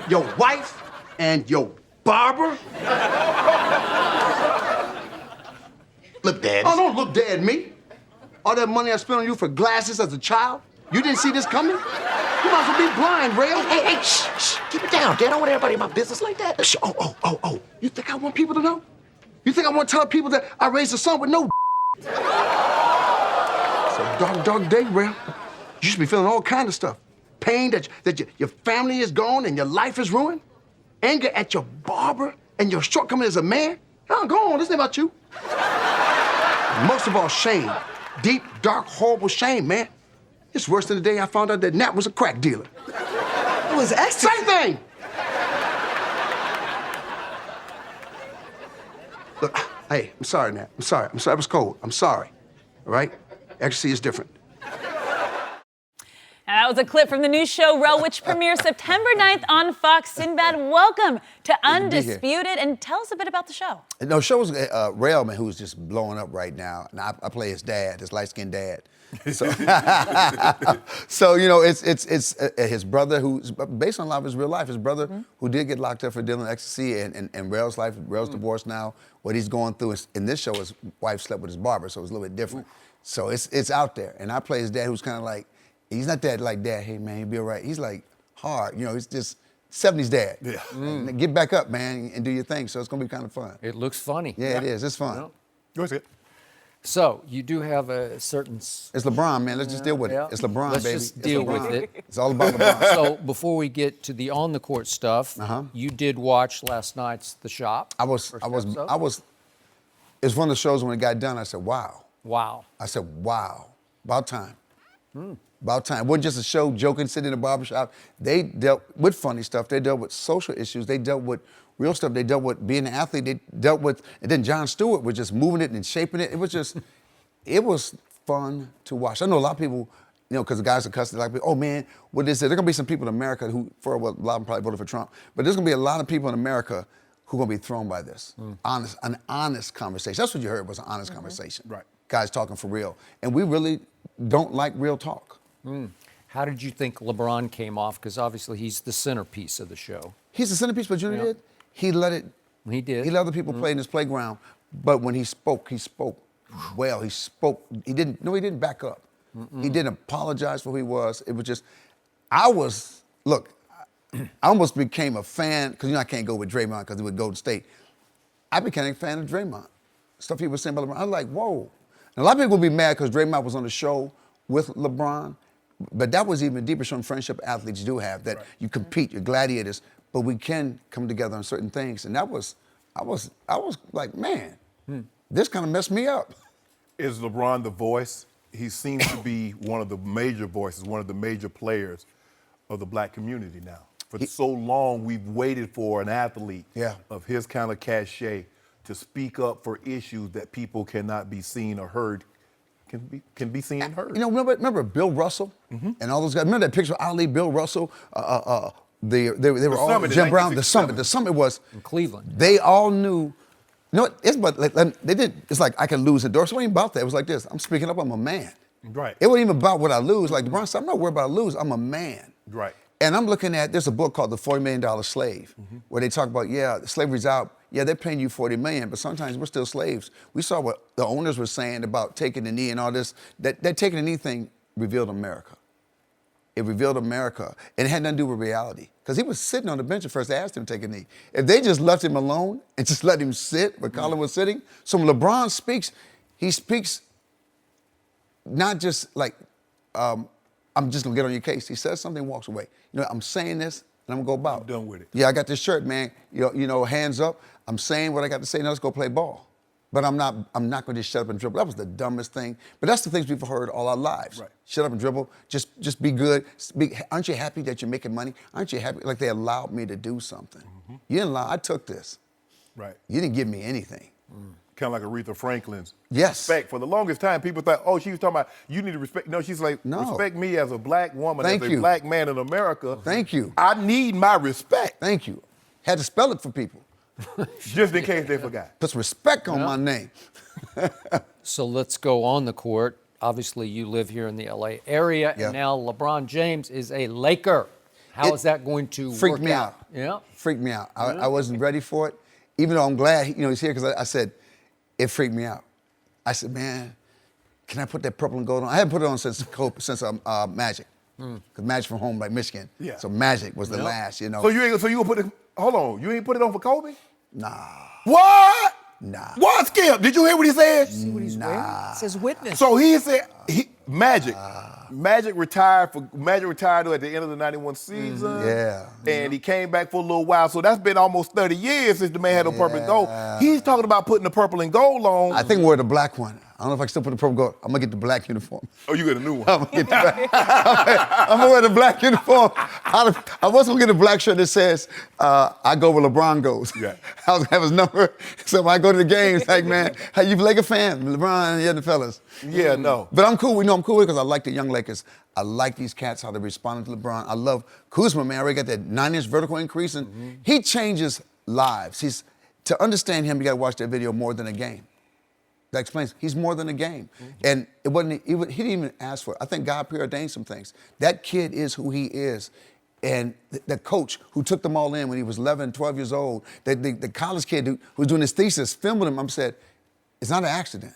Your wife and your barber? Look, Dad. Oh, don't look dead at me. All that money I spent on you for glasses as a child, you didn't see this coming? You might as well be blind, Rel. Hey, shh. Keep it down, Dad. I don't want everybody in my business like that. Oh. You think I want people to know? You think I want to tell people that I raised a son with no It's a dark day, Rel. You should be feeling all kind of stuff. Pain that your family is gone and your life is ruined. Anger at your barber and your shortcoming as a man. Oh, go on, this ain't about you. Most of all, shame. Deep, dark, horrible shame, man. It's worse than the day I found out that Nat was a crack dealer. It was ecstasy. Same thing. Look, hey, I'm sorry, Nat. I'm sorry. It was cold. I'm sorry. All right? Ecstasy is different. And that was a clip from the new show, Rel, which premieres September 9th on Fox. Sinbad, welcome to Undisputed, and tell us a bit about the show. No, show's Rel, man, who's just blowing up right now. And I play his dad, his light-skinned dad. So, so you know, it's his brother who's based on a lot of his real life. His brother who did get locked up for dealing ecstasy, and Rel's life. Rel's divorced now. What he's going through in this show, his wife slept with his barber, so it's a little bit different. So it's out there, and I play his dad, who's kind of like, he's not that like dad. Hey man, you'll be all right. He's like hard. You know, he's just 70s dad. Yeah. Get back up, man, and do your thing. So it's gonna be kind of fun. It looks funny. Yeah, it is. It's fun. Go ahead. So you do have a certain. It's LeBron, man. Let's just deal with it. It's LeBron, Let's baby. just deal with it. It's all about LeBron. So before we get to the on the court stuff, you did watch last night's The Shop. I was. It's one of the shows when it got done. I said, wow. Wow. I said, wow. About time. About time. It wasn't just a show, joking, sitting in a barbershop. They dealt with funny stuff. They dealt with social issues. They dealt with real stuff. They dealt with being an athlete. They dealt with, and then Jon Stewart was just moving it and shaping it. It was just, it was fun to watch. I know a lot of people, you know, because the guys are cussing, like, oh man, what is it? There are going to be some people in America who, a lot of them probably voted for Trump, but there's going to be a lot of people in America who are going to be thrown by this. An honest conversation. That's what you heard, was an honest conversation. Right. Guys talking for real. And we really don't like real talk. How did you think LeBron came off? Because obviously he's the centerpiece of the show. He's the centerpiece, but you know what he did? He let it. He did. He let other people play in his playground. But when he spoke well. He spoke. He didn't back up. He didn't apologize for who he was. It was just, I almost became a fan, because you know I can't go with Draymond because he would Golden State. I became a fan of Draymond. Stuff he was saying about LeBron. I was like, whoa. And a lot of people would be mad because Draymond was on the show with LeBron, but that was even deeper. Some friendship athletes do have, that you compete, you're gladiators, but we can come together on certain things. And I was like, man, this kind of messed me up. Is LeBron the voice? He seems to be one of the major voices, one of the major players of the black community now. For so long, we've waited for an athlete of his kind of cachet to speak up for issues that people cannot be seen or heard, can be seen and heard. You know, remember Bill Russell and all those guys? Remember that picture of Ali, Bill Russell? They were all, Jim Brown, the Summit. The Summit was in Cleveland. They all knew You know what? It's but they did. It's like I can lose a door. So it ain't about that. It was like this. I'm speaking up. I'm a man. Right. It wasn't even about what I lose. Like LeBron said, I'm not worried about I lose. I'm a man. Right. And I'm looking at, there's a book called The $40 Million Slave, where they talk about, slavery's out. Yeah, they're paying you $40 million, but sometimes we're still slaves. We saw what the owners were saying about taking the knee and all this. That taking the knee thing revealed America. It revealed America. And it had nothing to do with reality. Because he was sitting on the bench at first. They asked him to take a knee. If they just left him alone and just let him sit where Colin was sitting. So when LeBron speaks, he speaks not just like, I'm just gonna get on your case. He says something, walks away. You know, I'm saying this, and I'm gonna go about. I'm done with it. Yeah, I got this shirt, man. You know, hands up. I'm saying what I got to say. Now let's go play ball. But I'm not gonna just shut up and dribble. That was the dumbest thing. But that's the things we've heard all our lives. Right. Shut up and dribble. Just be good. Aren't you happy that you're making money? Aren't you happy? Like they allowed me to do something. You didn't allow. I took this. Right. You didn't give me anything. Kind of like Aretha Franklin's Yes. respect. For the longest time, people thought, oh, she was talking about you need to respect. No, she's like, No. respect me as a black woman, Thank as you. a black man in America. Thank you. I need my respect. Thank you. Had to spell it for people. Just in case they forgot. Put some respect on my name. So let's go on the court. Obviously, you live here in the LA area, Yeah. and now LeBron James is a Laker. How is that going to freaked work me out? Yeah. Freaked me out. I wasn't ready for it, even though I'm glad he's here because I said, it freaked me out. I said, man, can I put that purple and gold on? I haven't put it on since Magic, because Magic from home, like Michigan. Yeah. So Magic was the last, So you gonna put it? Hold on, you ain't put it on for Kobe? Nah. What? Nah. What, Skip? Did you hear what he said? See what he's wearing? It says witness. So he said Magic. Magic retired at the end of the 91 season. Yeah. And he came back for a little while. So that's been almost 30 years since the man had the purple and gold. He's talking about putting the purple and gold on. I think we're the black one. I don't know if I can still put the purple gold. I'm gonna get the black uniform. Oh, you get a new one. I'm gonna wear the black uniform. I was gonna get a black shirt that says, I go where LeBron goes. Yeah. I was gonna have his number. So when I go to the games, like, man, hey, you Laker fan? LeBron, yeah, the fellas. Yeah, no. But I'm cool. I'm cool with it because I like the young Lakers. I like these cats, how they responded to LeBron. I love Kuzma, man. I already got that 9-inch vertical increase, and he changes lives. To understand him, you got to watch that video more than a game. That explains he's more than a game. And it wasn't. He didn't even ask for it. I think God preordained some things. That kid is who he is. And the coach who took them all in when he was 11, 12 years old, the college kid who was doing his thesis, filming him, I said, it's not an accident.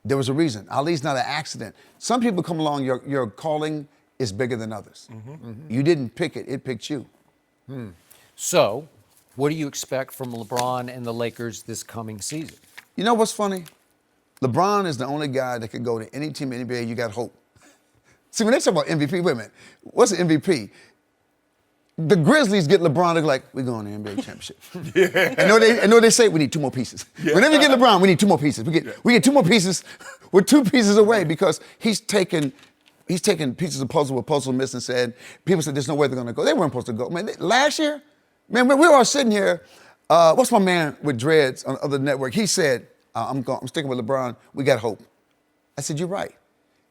There was a reason. Ali's not an accident. Some people come along, your calling is bigger than others. You didn't pick it, it picked you. So, what do you expect from LeBron and the Lakers this coming season? You know what's funny? LeBron is the only guy that could go to any team in the NBA, you got hope. See, when they talk about MVP, wait a minute, what's an MVP? The Grizzlies get LeBron, they're like, we're going to the NBA championship. And know they say we need 2 more pieces. Whenever you get LeBron, we need 2 more pieces. We get 2 more pieces. We're 2 pieces away because he's taken pieces of puzzle with puzzle miss and said, people said there's no way they're going to go. They weren't supposed to go. Man, last year, man, we were all sitting here. What's my man with dreads on the other network? He said, I'm sticking with LeBron. We got hope. I said, you're right.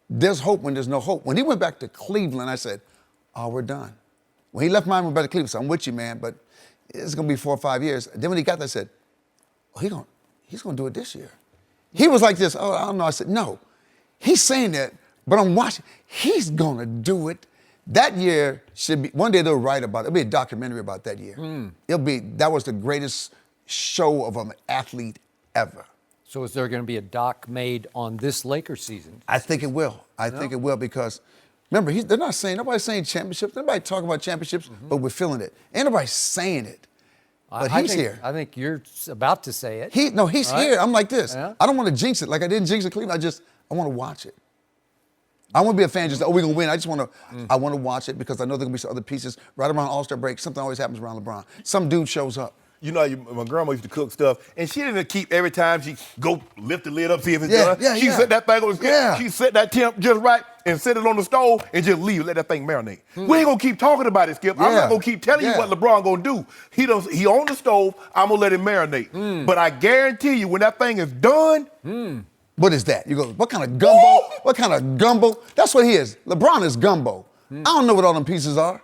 There's hope when there's no hope. When he went back to Cleveland, I said, oh, we're done. When he left mine, went back to Cleveland, so I'm with you, man, but it's going to be 4 or 5 years. And then when he got there, I said, oh, he's going to do it this year. He was like this, oh, I don't know. I said, no. He's saying that, but I'm watching. He's going to do it. That year should be, one day they'll write about it. It'll be a documentary about that year. That was the greatest show of an athlete ever. So is there going to be a doc made on this Lakers season? I think it will. I think it will because, remember, nobody's saying championships. Nobody talking about championships, but we're feeling it. Ain't nobody saying it. But he's here. I think you're about to say it. He's here. I'm like this. Yeah. I don't want to jinx it. Like I didn't jinx it Cleveland. I want to watch it. I won't be a fan just, we're going to win. I want to watch it because I know there going to be some other pieces. Right around All-Star break, something always happens around LeBron. Some dude shows up. You know, my grandma used to cook stuff, and she didn't keep every time she go lift the lid up, see if it's done. She set that thing on the she set that temp just right and set it on the stove and just leave, let that thing marinate. We ain't gonna keep talking about it, Skip. I'm not gonna keep telling you what LeBron gonna do. He on the stove, I'm gonna let it marinate. But I guarantee you, when that thing is done, what is that? You go, what kind of gumbo? What kind of gumbo? That's what he is. LeBron is gumbo. I don't know what all them pieces are.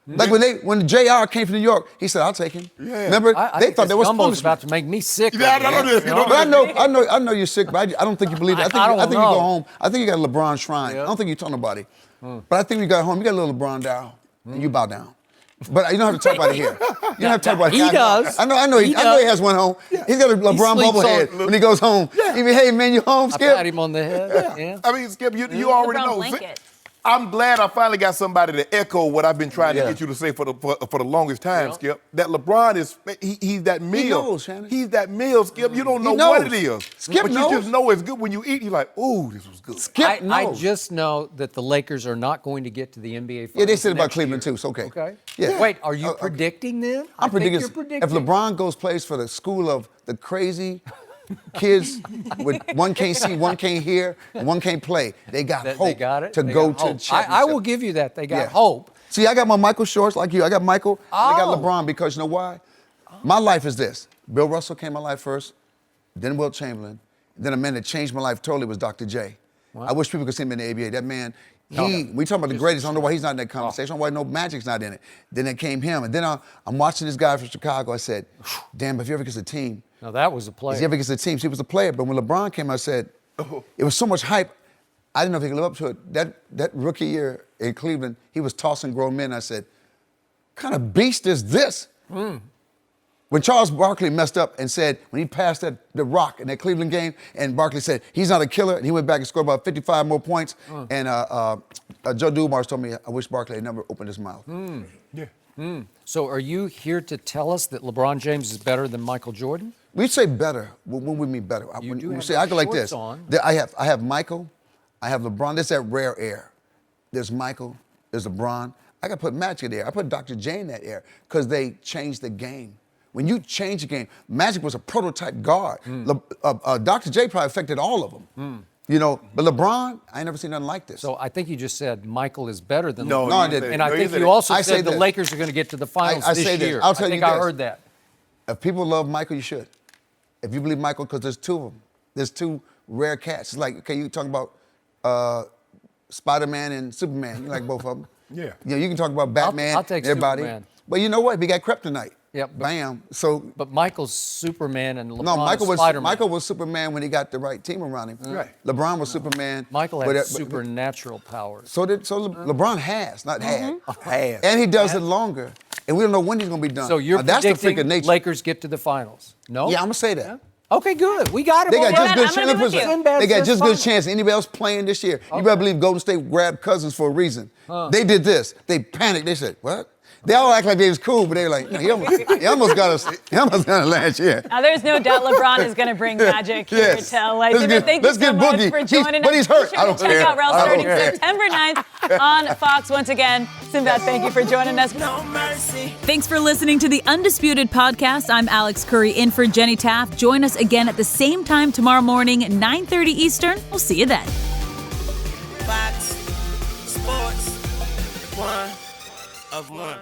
Like when JR came from New York, he said, "I'll take him." Yeah. Remember, I they think thought this that was gumbo's punishment. about to make me sick. Yeah, over I know here. this. But I know you're sick, but I don't think you believe it. I don't I think you know. go home. I think you got a LeBron shrine. I don't think you told nobody. But I think you got home. You got a little LeBron down, and you bow down. But you don't have to talk about it here. You don't have to talk about it. He does. I know he has one home. He's got a LeBron sleeps bobblehead on- when he goes home. He be, hey man, you home, I Skip? pat him on the head. Yeah. I mean, Skip, you already LeBron know. blanket. I'm glad I finally got somebody to echo what I've been trying to Yeah. get you to say for the longest time, Skip. That LeBron he's that meal. He knows, Shannon. He's that meal, Skip. You don't know knows. what it is. Skip but knows. you just know it's good when you eat. You're like, ooh, this was good. Skip I knows. just know that the Lakers are not going to get to the NBA Finals. Yeah, they said about next Cleveland year. too. So okay. Okay. Yeah. Wait, are you predicting then? I'm predicting, You're predicting. if LeBron plays for the school of the crazy kids with one can't see, one can't hear, and one can't play, they got They hope got it. to They go got to hope. the championship. I will give you that. They got Yeah. hope. See, I got my Michael shorts like you. I got Michael, and I got Oh. LeBron because you know why? My life is this. Bill Russell came in my life first, then Wilt Chamberlain, then a man that changed my life totally was Dr. J. I wish people could see him in the ABA. That man, we talking about the greatest. I don't know why he's not in that conversation. I don't know why no Magic's not in it. Then it came him. And then I'm watching this guy from Chicago. I said, damn, if he ever gets a team. Now that was a play. If he ever gets a team, he was a player. But when LeBron came, I said, it was so much hype. I didn't know if he could live up to it. That rookie year in Cleveland, he was tossing grown men. I said, kind of beast is this? When Charles Barkley messed up and said, when he passed the rock in that Cleveland game, and Barkley said, he's not a killer, and he went back and scored about 55 more points, and Joe Dumars told me, I wish Barkley had never opened his mouth. So are you here to tell us that LeBron James is better than Michael Jordan? We say better. When we mean better? You do we have say, the I go like shorts this. on. I have Michael, I have LeBron. There's that rare air. There's Michael, there's LeBron. I got to put Magic in there. I put Dr. J in that air because they changed the game. When you change the game, Magic was a prototype guard. Dr. J probably affected all of them. You know, but LeBron, I ain't never seen nothing like this. So I think you just said Michael is better than No, LeBron. No, I didn't. And I No, think you you also I said say the this. Lakers are going to get to the finals I this say this. year. I'll tell I you think I this. heard that. If people love Michael, you should. If you believe Michael, because there's two of them. There's two rare cats. It's like, okay, you talk about Spider-Man and Superman. You like both of them. Yeah. You know, you can talk about Batman, I'll take everybody. Superman. But you know what? We got kryptonite. Yep, but- Bam. So But Michael's Superman and LeBron no, is Spider-Man. Michael was Superman when he got the right team around him. Right. LeBron was Superman. Michael but- had but- supernatural powers. So LeBron has, not had. Has. And he does it longer. And we don't know when he's going to be done. So you're Now, that's the freak predicting of nature. Lakers get to the finals? No? Yeah, I'm going to say that. Okay, good. We got it. They got Well, just I'm good gonna be with you. chance. Sinbad They got says just good finals. chance. Anybody else playing this year? You better believe Golden State grabbed Cousins for a reason. They did this. They panicked. They said, "What?" They all act like they was cool, but they were like, "He almost got us. He almost got us last year." Now, there's no doubt LeBron is going to bring magic here Yes. to LA. Let's Sinbad, get- thank you let's so get much Boogie. for joining But us. he's hurt. Be sure I don't to check care. out Rel I don't starting care. September 9th on Fox once again. Sinbad, thank you for joining us. Thanks for listening to the Undisputed Podcast. I'm Alex Curry in for Jenny Taft. Join us again at the same time tomorrow morning, 9:30 Eastern. We'll see you then. Fox Sports, one of one.